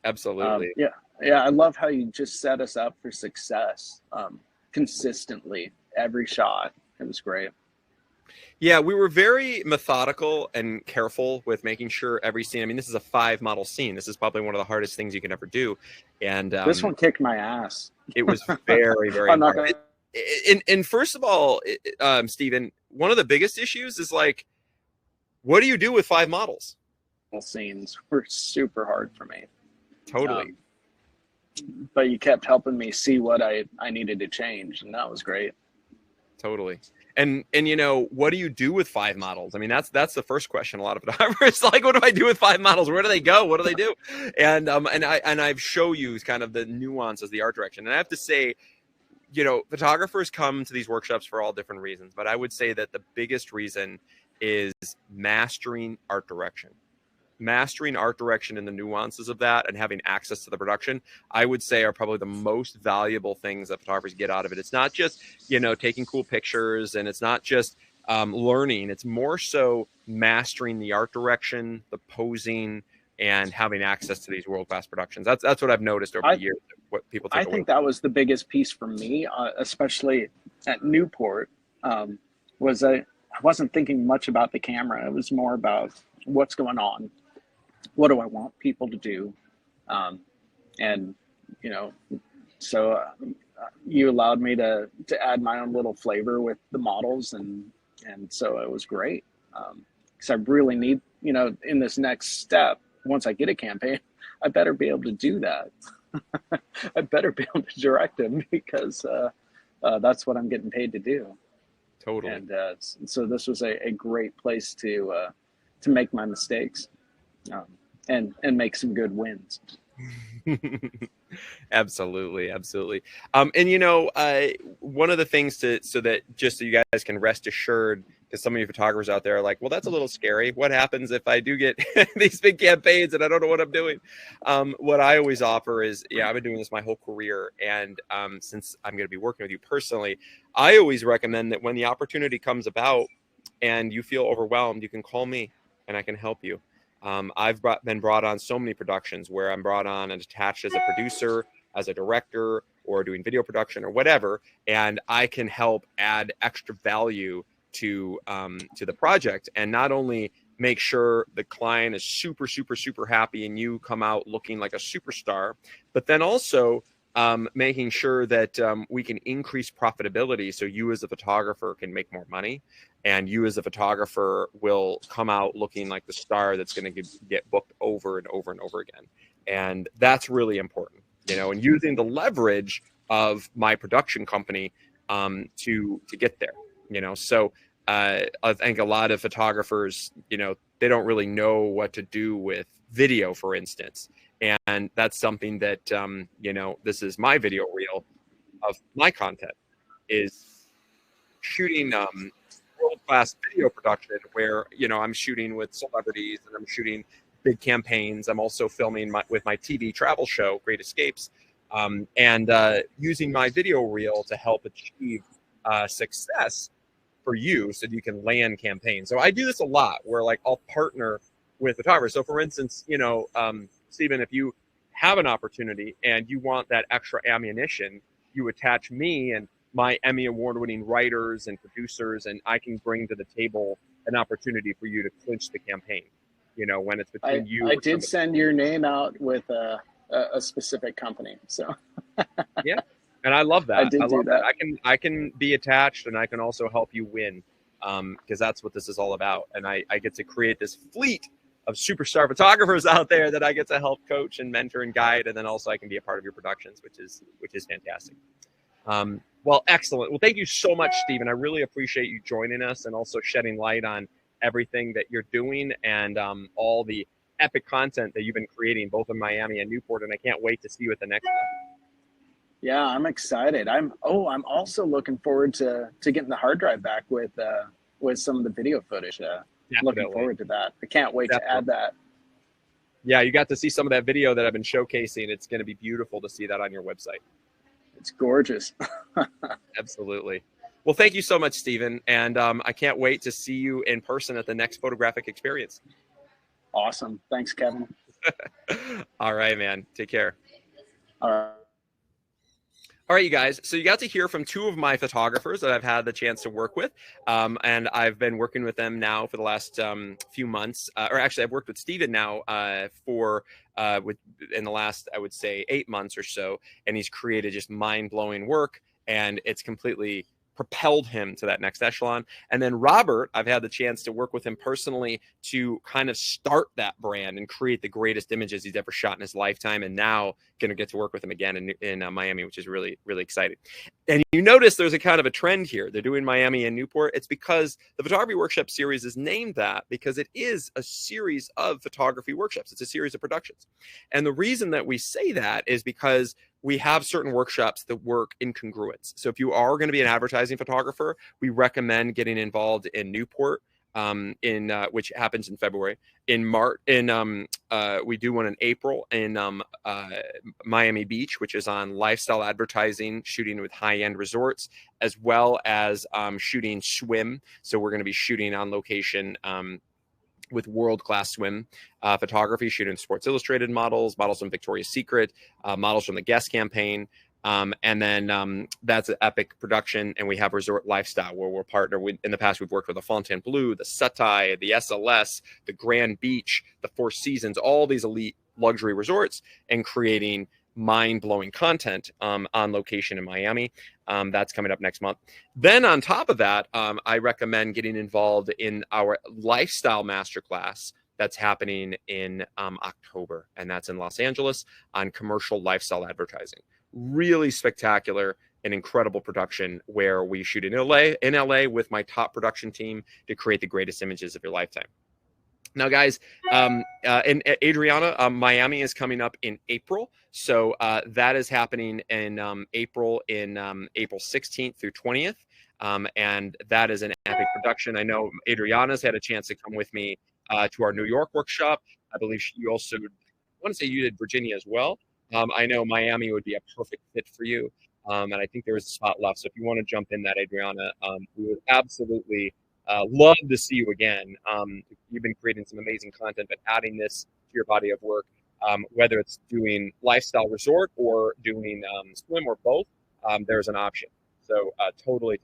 absolutely. Yeah. I love how you just set us up for success consistently every shot. It was great. Yeah, we were very methodical and careful with making sure every scene. I mean, this is a 5-model scene. This is probably one of the hardest things you can ever do. And This one kicked my ass. it was very, very I'm not hard. gonna. And first of all, Stephen, one of the biggest issues is like, what do you do with 5 models? Scenes were super hard for me. Totally. But you kept helping me see what I needed to change, and that was great. Totally. And you know, what do you do with 5 models? I mean, that's the first question a lot of photographers like, what do I do with 5 models? Where do they go? What do they do? And I've show you kind of the nuances, the art direction. And I have to say, you know, photographers come to these workshops for all different reasons, but I would say that the biggest reason is mastering art direction. Mastering art direction and the nuances of that and having access to the production, I would say, are probably the most valuable things that photographers get out of it. It's not just, you know, taking cool pictures, and it's not just learning. It's more so mastering the art direction, the posing, and having access to these world-class productions. That's what I've noticed over the years. What people take I think that was the biggest piece for me, especially at Newport, was I wasn't thinking much about the camera. It was more about what's going on. What do I want people to do? And, you know, so you allowed me to add my own little flavor with the models. And so it was great. Because I really need, you know, in this next step, once I get a campaign, I better be able to do that. I better be able to direct them, because that's what I'm getting paid to do. Totally. And so this was a great place to make my mistakes. And make some good wins. Absolutely. And you know, one of the things so that you guys can rest assured, because some of you photographers out there are like, well, that's a little scary. What happens if I do get these big campaigns and I don't know what I'm doing? What I always offer is, I've been doing this my whole career, and since I'm going to be working with you personally, I always recommend that when the opportunity comes about and you feel overwhelmed, you can call me and I can help you. I've been brought on so many productions where I'm brought on and attached as a producer, as a director, or doing video production or whatever, and I can help add extra value to the project, and not only make sure the client is super, super, super happy and you come out looking like a superstar, but then also making sure that we can increase profitability so you as a photographer can make more money, and you as a photographer will come out looking like the star that's going to get booked over and over and over again. And that's really important, you know, and using the leverage of my production company to get there, you know. So I think a lot of photographers, you know, they don't really know what to do with video, for instance. And that's something that, you know, this is my video reel of my content, is shooting world-class video production where, you know, I'm shooting with celebrities and I'm shooting big campaigns. I'm also filming with my TV travel show, Great Escapes, and using my video reel to help achieve success for you so that you can land campaigns. So I do this a lot where, like, I'll partner with photographers. So for instance, you know, Stephen, if you have an opportunity and you want that extra ammunition, you attach me and my Emmy award-winning writers and producers, and I can bring to the table an opportunity for you to clinch the campaign. You know, when it's between you. I did send your name out with a specific company, so. Yeah, and I love that. I love that. I can be attached, and I can also help you win, because that's what this is all about. And I get to create this fleet of superstar photographers out there that I get to help coach and mentor and guide, and then also I can be a part of your productions, which is fantastic. Well, excellent. Well, thank you so much, Stephen. I really appreciate you joining us and also shedding light on everything that you're doing and all the epic content that you've been creating, both in Miami and Newport. And I can't wait to see you at the next one. Yeah, I'm excited. I'm also looking forward to getting the hard drive back with some of the video footage. Looking forward to that. I can't wait to add that. Yeah, you got to see some of that video that I've been showcasing. It's going to be beautiful to see that on your website. It's gorgeous. Absolutely. Well, thank you so much, Stephen. And I can't wait to see you in person at the next photographic experience. Awesome. Thanks, Kevin. All right, man. Take care. All right. All right, you guys. So you got to hear from two of my photographers that I've had the chance to work with, and I've been working with them now for the last few months. Or actually, I've worked with Steven now in the last, I would say, 8 months or so, and he's created just mind-blowing work, and it's completely propelled him to that next echelon. And then Robert, I've had the chance to work with him personally to kind of start that brand and create the greatest images he's ever shot in his lifetime, and now going to get to work with him again in Miami, which is really, really exciting. And you notice there's a kind of a trend here. They're doing Miami and Newport. It's because the Photography Workshop series is named that because it is a series of photography workshops. It's a series of productions. And the reason that we say that is because we have certain workshops that work in congruence. So if you are going to be an advertising photographer, we recommend getting involved in Newport, which happens in February. In March, we do one in April in Miami Beach, which is on lifestyle advertising, shooting with high-end resorts, as well as shooting swim. So we're going to be shooting on location with world-class swim photography, shooting Sports Illustrated models from Victoria's Secret, models from the Guest campaign. And then that's an epic production. And we have Resort Lifestyle, where we're partnered with, in the past, we've worked with the Fontainebleau, the Sutai, the SLS, the Grand Beach, the Four Seasons, all these elite luxury resorts, and creating mind-blowing content on location in Miami. That's coming up next month. Then on top of that, I recommend getting involved in our lifestyle masterclass that's happening in October, and that's in Los Angeles on commercial lifestyle advertising. Really spectacular and incredible production where we shoot in LA with my top production team to create the greatest images of your lifetime. Now, guys, and Adriana, Miami is coming up in April. So that is happening in April 16th through 20th. And that is an epic production. I know Adriana's had a chance to come with me to our New York workshop. I believe you also, I want to say you did Virginia as well. I know Miami would be a perfect fit for you. And I think there is a spot left. So if you want to jump in that, Adriana, we would absolutely love to see you again. You've been creating some amazing content, but adding this to your body of work, whether it's doing lifestyle resort or doing swim or both, there's an option. So totally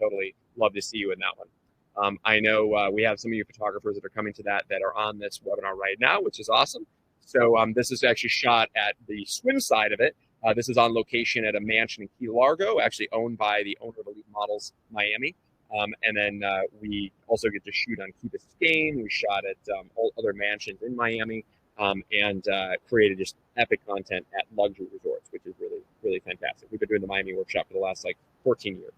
love to see you in that one. I know we have some of you photographers that are coming to that are on this webinar right now, which is awesome. So this is actually shot at the swim side of it. This is on location at a mansion in Key Largo, actually owned by the owner of Elite Models Miami. And then we also get to shoot on Key Biscayne. We shot at all other mansions in Miami and created just epic content at luxury resorts, which is really, really fantastic. We've been doing the Miami workshop for the last 14 years.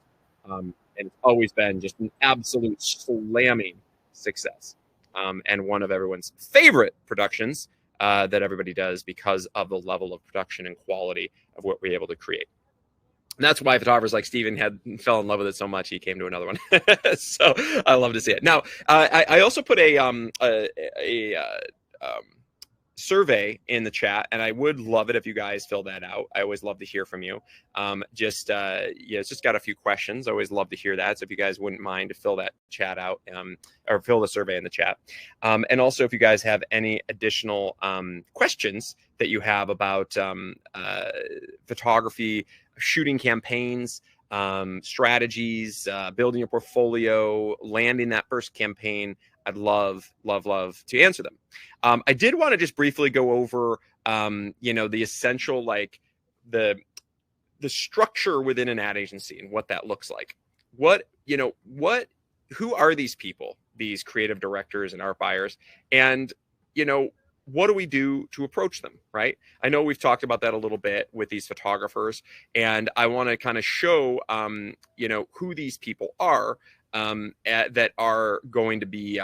And it's always been just an absolute slamming success and one of everyone's favorite productions that everybody does because of the level of production and quality of what we're able to create. And that's why photographers like Steven fell in love with it so much he came to another one. So I love to see it. Now, I also put a survey in the chat, and I would love it if you guys fill that out. I always love to hear from you. It's just got a few questions. I always love to hear that. So if you guys wouldn't mind to fill that chat out or fill the survey in the chat. And also if you guys have any additional questions that you have about photography, shooting campaigns, strategies, building your portfolio, landing that first campaign, I'd love to answer them. I did want to just briefly go over, the essential, the structure within an ad agency and what that looks like. Who are these people, these creative directors and art buyers? And, what do we do to approach them, right? I know we've talked about that a little bit with these photographers, and I want to kind of show, who these people are that are going to be,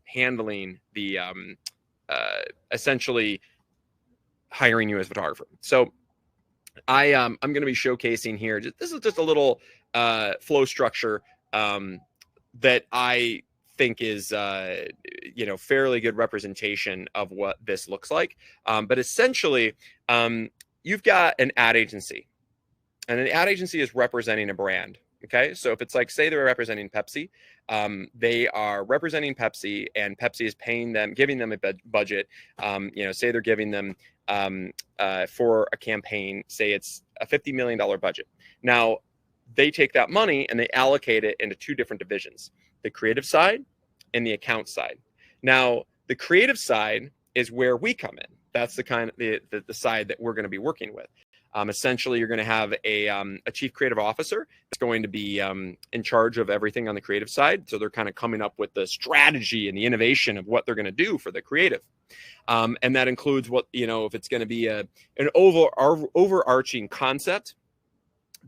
handling the essentially hiring you as a photographer. So I'm going to be showcasing here. This is just a little flow structure that I think is fairly good representation of what this looks like. But essentially, you've got an ad agency, and an ad agency is representing a brand. Okay, so if it's like, say they're representing Pepsi, they are representing Pepsi, and Pepsi is paying them, giving them a budget. Say they're giving them for a campaign, say it's a $50 million budget. Now, they take that money and they allocate it into two different divisions: the creative side and the account side. Now, the creative side is where we come in. That's the kind of the side that we're going to be working with. Essentially, you're going to have a chief creative officer that's going to be in charge of everything on the creative side. So they're kind of coming up with the strategy and the innovation of what they're going to do for the creative. And that includes what, if it's going to be an overarching concept.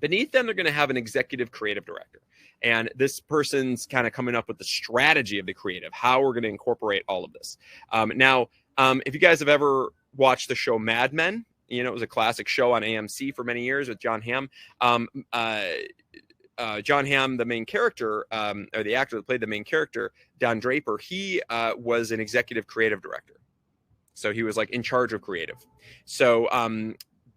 Beneath them, they're going to have an executive creative director. And this person's kind of coming up with the strategy of the creative, how we're going to incorporate all of this. If you guys have ever watched the show Mad Men, it was a classic show on AMC for many years with John Hamm. John Hamm, the main character, or the actor that played the main character, Don Draper, he was an executive creative director. So he was like in charge of creative. So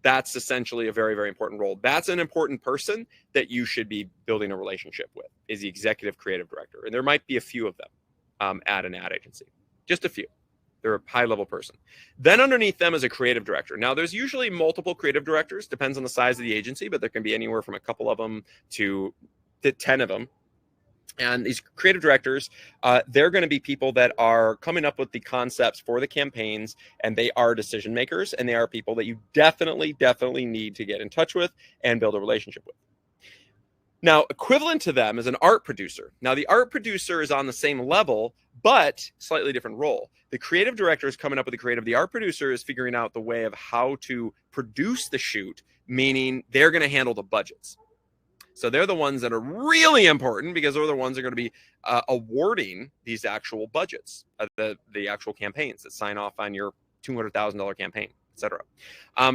that's essentially a very, very important role. That's an important person that you should be building a relationship with, is the executive creative director. And there might be a few of them at an ad agency, just a few. They're a high-level person. Then underneath them is a creative director. Now, there's usually multiple creative directors, depends on the size of the agency, but there can be anywhere from a couple of them to 10 of them. And these creative directors, they're going to be people that are coming up with the concepts for the campaigns, and they are decision makers, and they are people that you definitely need to get in touch with and build a relationship with. Now, equivalent to them is an art producer. Now, the art producer is on the same level, but slightly different role. The creative director is coming up with the creative. The art producer is figuring out the way of how to produce the shoot, meaning they're going to handle the budgets. So they're the ones that are really important, because they're the ones that are going to be awarding these actual budgets, the actual campaigns that sign off on your $200,000 campaign, etc.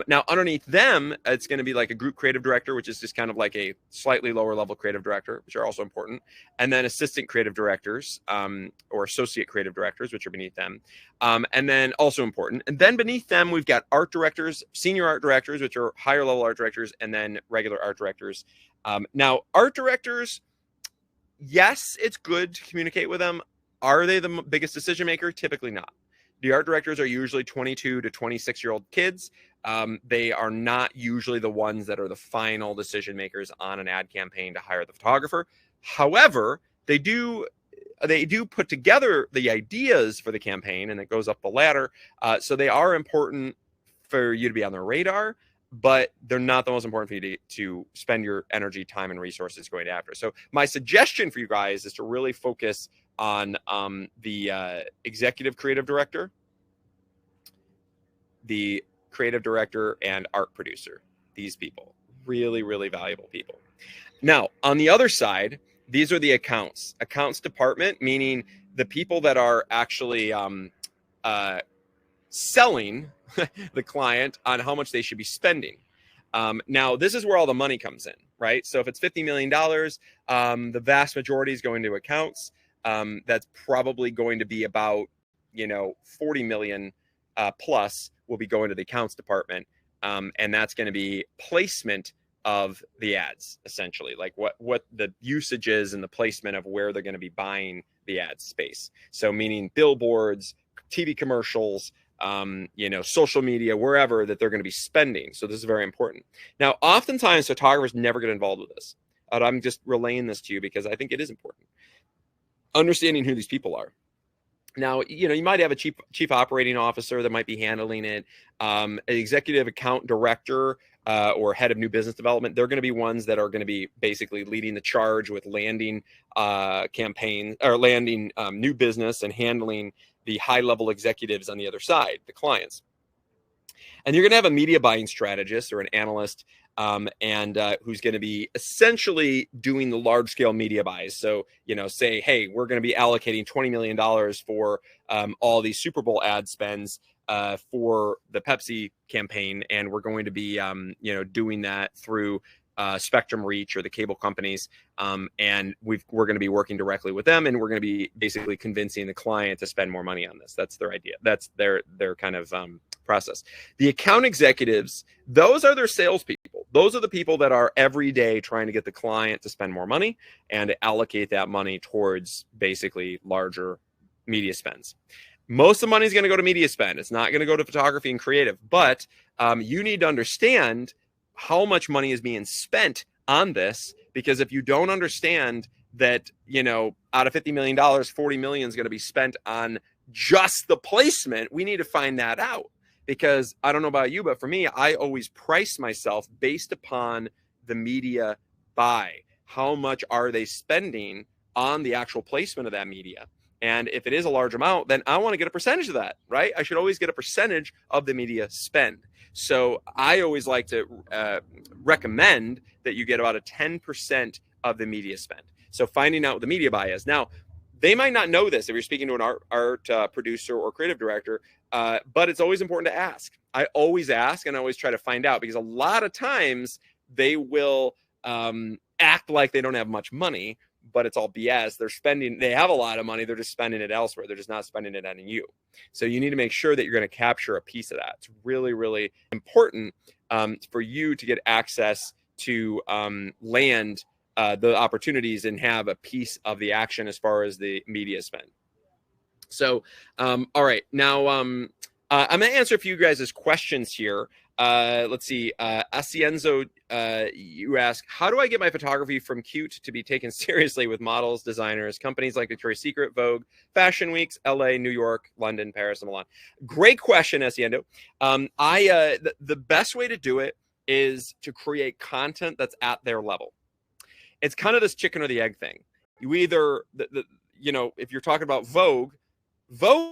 Now, underneath them, it's going to be like a group creative director, which is just kind of like a slightly lower level creative director, which are also important. And then assistant creative directors or associate creative directors, which are beneath them. And then also important. And then beneath them, we've got art directors, senior art directors, which are higher level art directors, and then regular art directors. Now, art directors, yes, it's good to communicate with them. Are they the biggest decision maker? Typically not. The art directors are usually 22 to 26-year-old kids. They are not usually the ones that are the final decision makers on an ad campaign to hire the photographer. However, they do put together the ideas for the campaign, and it goes up the ladder. So they are important for you to be on their radar, but they're not the most important for you to spend your energy, time, and resources going after. So my suggestion for you guys is to really focus on the executive creative director, the creative director, and art producer. These people, really, really valuable people. Now, on the other side, these are the accounts department, meaning the people that are actually selling the client on how much they should be spending. Now, this is where all the money comes in, right? So if it's $50 million, the vast majority is going to accounts. That's probably going to be about, 40 million plus will be going to the accounts department. And that's going to be placement of the ads, essentially, like what the usage is and the placement of where they're going to be buying the ad space. So meaning billboards, TV commercials, social media, wherever that they're going to be spending. So this is very important. Now, oftentimes photographers never get involved with this. I'm just relaying this to you because I think it is important. Understanding who these people are. Now, you might have a chief operating officer that might be handling it, an executive account director or head of new business development. They're going to be ones that are going to be basically leading the charge with landing campaigns or landing new business and handling the high-level executives on the other side, the clients. And you're going to have a media buying strategist or an analyst and who's going to be essentially doing the large-scale media buys. So, say, hey, we're going to be allocating $20 million for all these Super Bowl ad spends for the Pepsi campaign, and we're going to be, doing that through Spectrum Reach or the cable companies, and we're going to be working directly with them, and we're going to be basically convincing the client to spend more money on this. That's their idea. That's their kind of process. The account executives, those are their salespeople. Those are the people that are every day trying to get the client to spend more money and to allocate that money towards basically larger media spends. Most of the money is going to go to media spend. It's not going to go to photography and creative, but you need to understand how much money is being spent on this, because if you don't understand that, you know, out of $50 million, $40 million is going to be spent on just the placement, we need to find that out. Because I don't know about you, but for me, I always price myself based upon the media buy. How much are they spending on the actual placement of that media? And if it is a large amount, then I want to get a percentage of that, right? I should always get a percentage of the media spend. So I always like to recommend that you get about a 10% of the media spend. So finding out what the media buy is. Now, they might not know this if you're speaking to an art producer or creative director, but it's always important to ask. I always ask and I always try to find out, because a lot of times they will act like they don't have much money, but it's all BS. They have a lot of money. They're just spending it elsewhere. They're just not spending it on you. So you need to make sure that you're going to capture a piece of that. It's really, really important for you to get access to land the opportunities and have a piece of the action as far as the media spend. So, all right, now I'm going to answer a few guys' questions here. Let's see. Asienzo, you ask, how do I get my photography from cute to be taken seriously with models, designers, companies like Victoria's Secret, Vogue, Fashion Weeks, LA, New York, London, Paris, and Milan? Great question, Asienzo. The best way to do it is to create content that's at their level. It's kind of this chicken or the egg thing. You either, you know, if you're talking about Vogue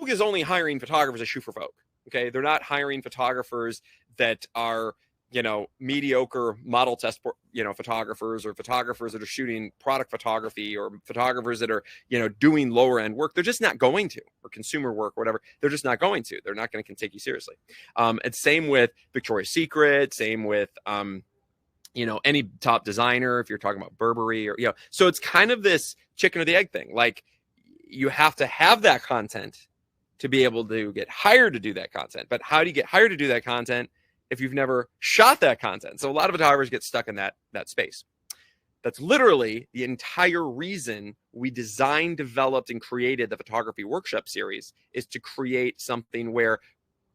is only hiring photographers to shoot for Vogue. Okay, they're not hiring photographers that are, you know, mediocre model test, you know, photographers, or photographers that are shooting product photography, or photographers that are, you know, doing lower end work. They're just not going to, or consumer work, or whatever. They're just not going to. They're not going to take you seriously. And same with Victoria's Secret. Same with you know, any top designer, if you're talking about Burberry, or, you know, so it's kind of this chicken or the egg thing. Like, you have to have that content to be able to get hired to do that content. But how do you get hired to do that content if you've never shot that content? So a lot of photographers get stuck in that space. That's literally the entire reason we designed, developed, and created the photography workshop series, is to create something where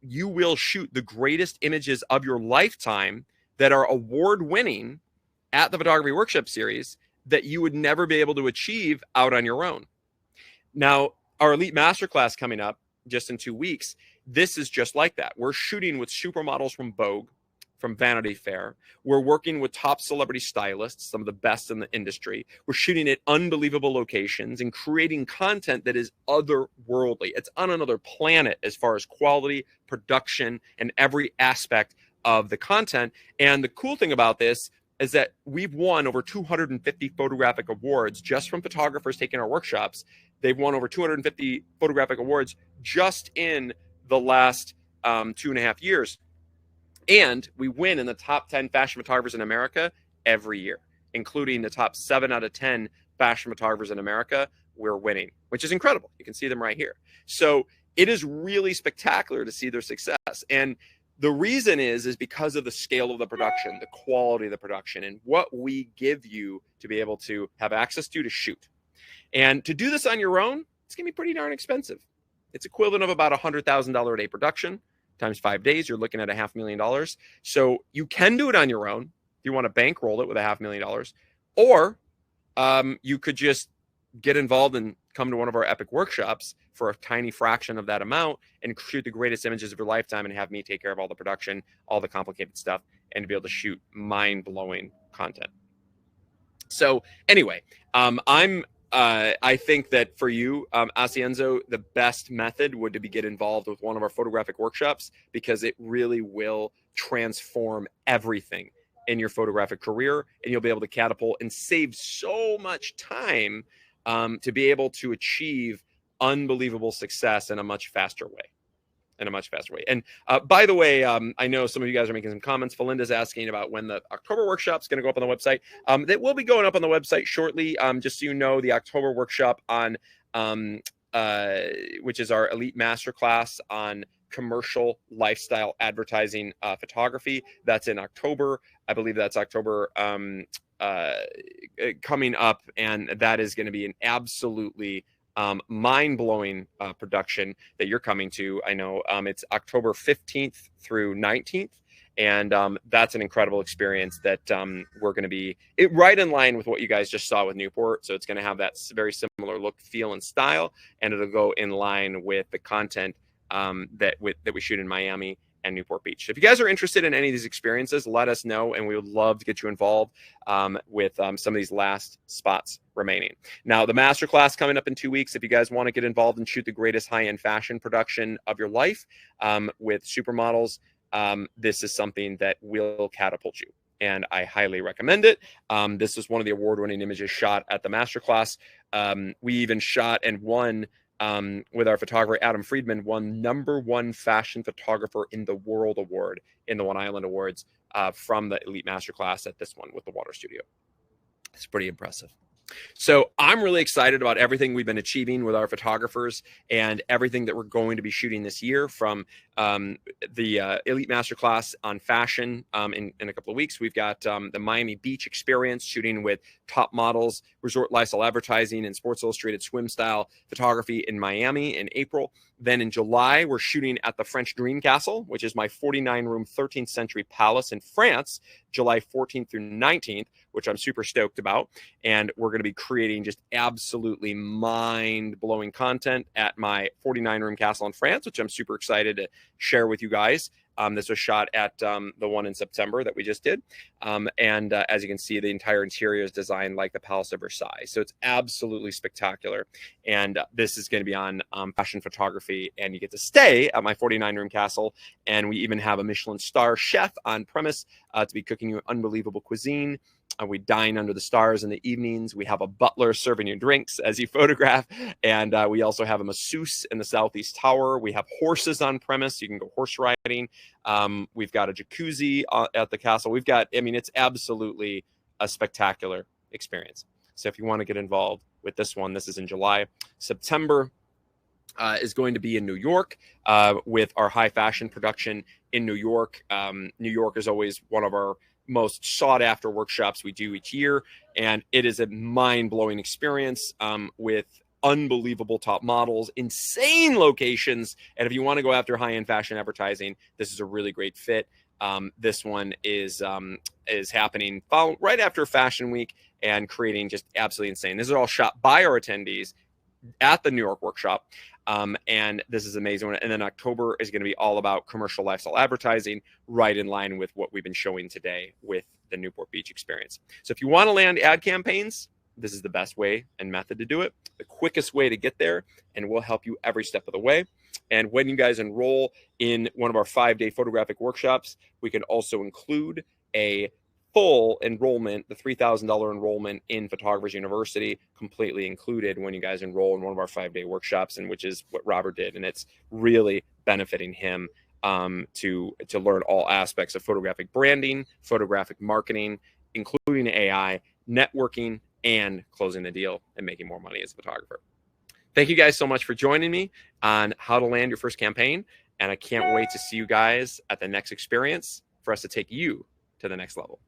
you will shoot the greatest images of your lifetime that are award-winning at the photography workshop series that you would never be able to achieve out on your own. Now, our Elite Masterclass coming up just in 2 weeks, this is just like that. We're shooting with supermodels from Vogue, from Vanity Fair. We're working with top celebrity stylists, some of the best in the industry. We're shooting at unbelievable locations and creating content that is otherworldly. It's on another planet as far as quality, production, and every aspect of the content. And the cool thing about this is that we've won over 250 photographic awards just from photographers taking our workshops. They've won over 250 photographic awards just in the last 2.5 years. And we win in the top 10 fashion photographers in America every year, including the top 7 out of 10 fashion photographers in America. We're winning, which is incredible. You can see them right here. So it is really spectacular to see their success. And the reason is because of the scale of the production, the quality of the production, and what we give you to be able to have access to shoot. And to do this on your own, it's going to be pretty darn expensive. It's equivalent of about $100,000 a day production times 5 days. You're looking at $500,000. So you can do it on your own if you want to bankroll it with $500,000, or you could just get involved and come to one of our epic workshops for a tiny fraction of that amount and shoot the greatest images of your lifetime and have me take care of all the production, all the complicated stuff, and to be able to shoot mind-blowing content. So anyway, I think that for you, Asienzo, the best method would to be get involved with one of our photographic workshops, because it really will transform everything in your photographic career, and you'll be able to catapult and save so much time to be able to achieve unbelievable success in a much faster way. And by the way, I know some of you guys are making some comments. Felinda's asking about when the October workshop is going to go up on the website. That will be going up on the website shortly. Just so you know, the October workshop on which is our Elite Masterclass on commercial lifestyle advertising photography. That's in October. I believe that's October coming up, and that is going to be an absolutely mind-blowing production that you're coming to. I know it's October 15th through 19th. And that's an incredible experience that we're going to be right in line with what you guys just saw with Newport. So it's going to have that very similar look, feel, and style, and it'll go in line with the content that we shoot in Miami and Newport Beach. So if you guys are interested in any of these experiences, let us know, and we would love to get you involved with some of these last spots remaining. Now, the masterclass coming up in 2 weeks. If you guys want to get involved and shoot the greatest high-end fashion production of your life with supermodels, this is something that will catapult you, and I highly recommend it. This is one of the award-winning images shot at the masterclass. We even shot and won with our photographer Adam Friedman, won #1 fashion photographer in the world award in the One Island Awards from the Elite Masterclass at this one with the Water Studio. It's pretty impressive. So I'm really excited about everything we've been achieving with our photographers and everything that we're going to be shooting this year, from the Elite Masterclass on fashion in a couple of weeks. We've got the Miami Beach experience, shooting with top models, resort lifestyle advertising, and Sports Illustrated swim style photography in Miami in April. Then in July, we're shooting at the French Dream Castle, which is my 49-room 13th century palace in France, July 14th through 19th, which I'm super stoked about. And we're going to be creating just absolutely mind-blowing content at my 49-room castle in France, which I'm super excited to share with you guys. This was shot at the one in September that we just did. And as you can see, the entire interior is designed like the Palace of Versailles. So it's absolutely spectacular. And this is going to be on fashion photography. And you get to stay at my 49-room castle. And we even have a Michelin star chef on premise to be cooking you unbelievable cuisine. We dine under the stars in the evenings. We have a butler serving you drinks as you photograph. And we also have a masseuse in the Southeast Tower. We have horses on premise. You can go horse riding. We've got a jacuzzi at the castle. We've got, I mean, it's absolutely a spectacular experience. So if you want to get involved with this one, this is in July. September is going to be in New York with our high fashion production in New York. New York is always one of our most sought after workshops we do each year. And it is a mind-blowing experience with unbelievable top models, insane locations. And if you want to go after high-end fashion advertising, this is a really great fit. This one is happening right after Fashion Week and creating just absolutely insane. This is all shot by our attendees at the New York workshop. And this is amazing. And then October is going to be all about commercial lifestyle advertising, right in line with what we've been showing today with the Newport Beach experience. So if you want to land ad campaigns, this is the best way and method to do it, the quickest way to get there, and we'll help you every step of the way. And when you guys enroll in one of our 5-day photographic workshops, we can also include a full enrollment, the $3,000 enrollment in Photographers University, completely included when you guys enroll in one of our 5-day workshops, and which is what Robert did. And it's really benefiting him to learn all aspects of photographic branding, photographic marketing, including AI, networking, and closing the deal and making more money as a photographer. Thank you guys so much for joining me on how to land your first campaign. And I can't wait to see you guys at the next experience for us to take you to the next level.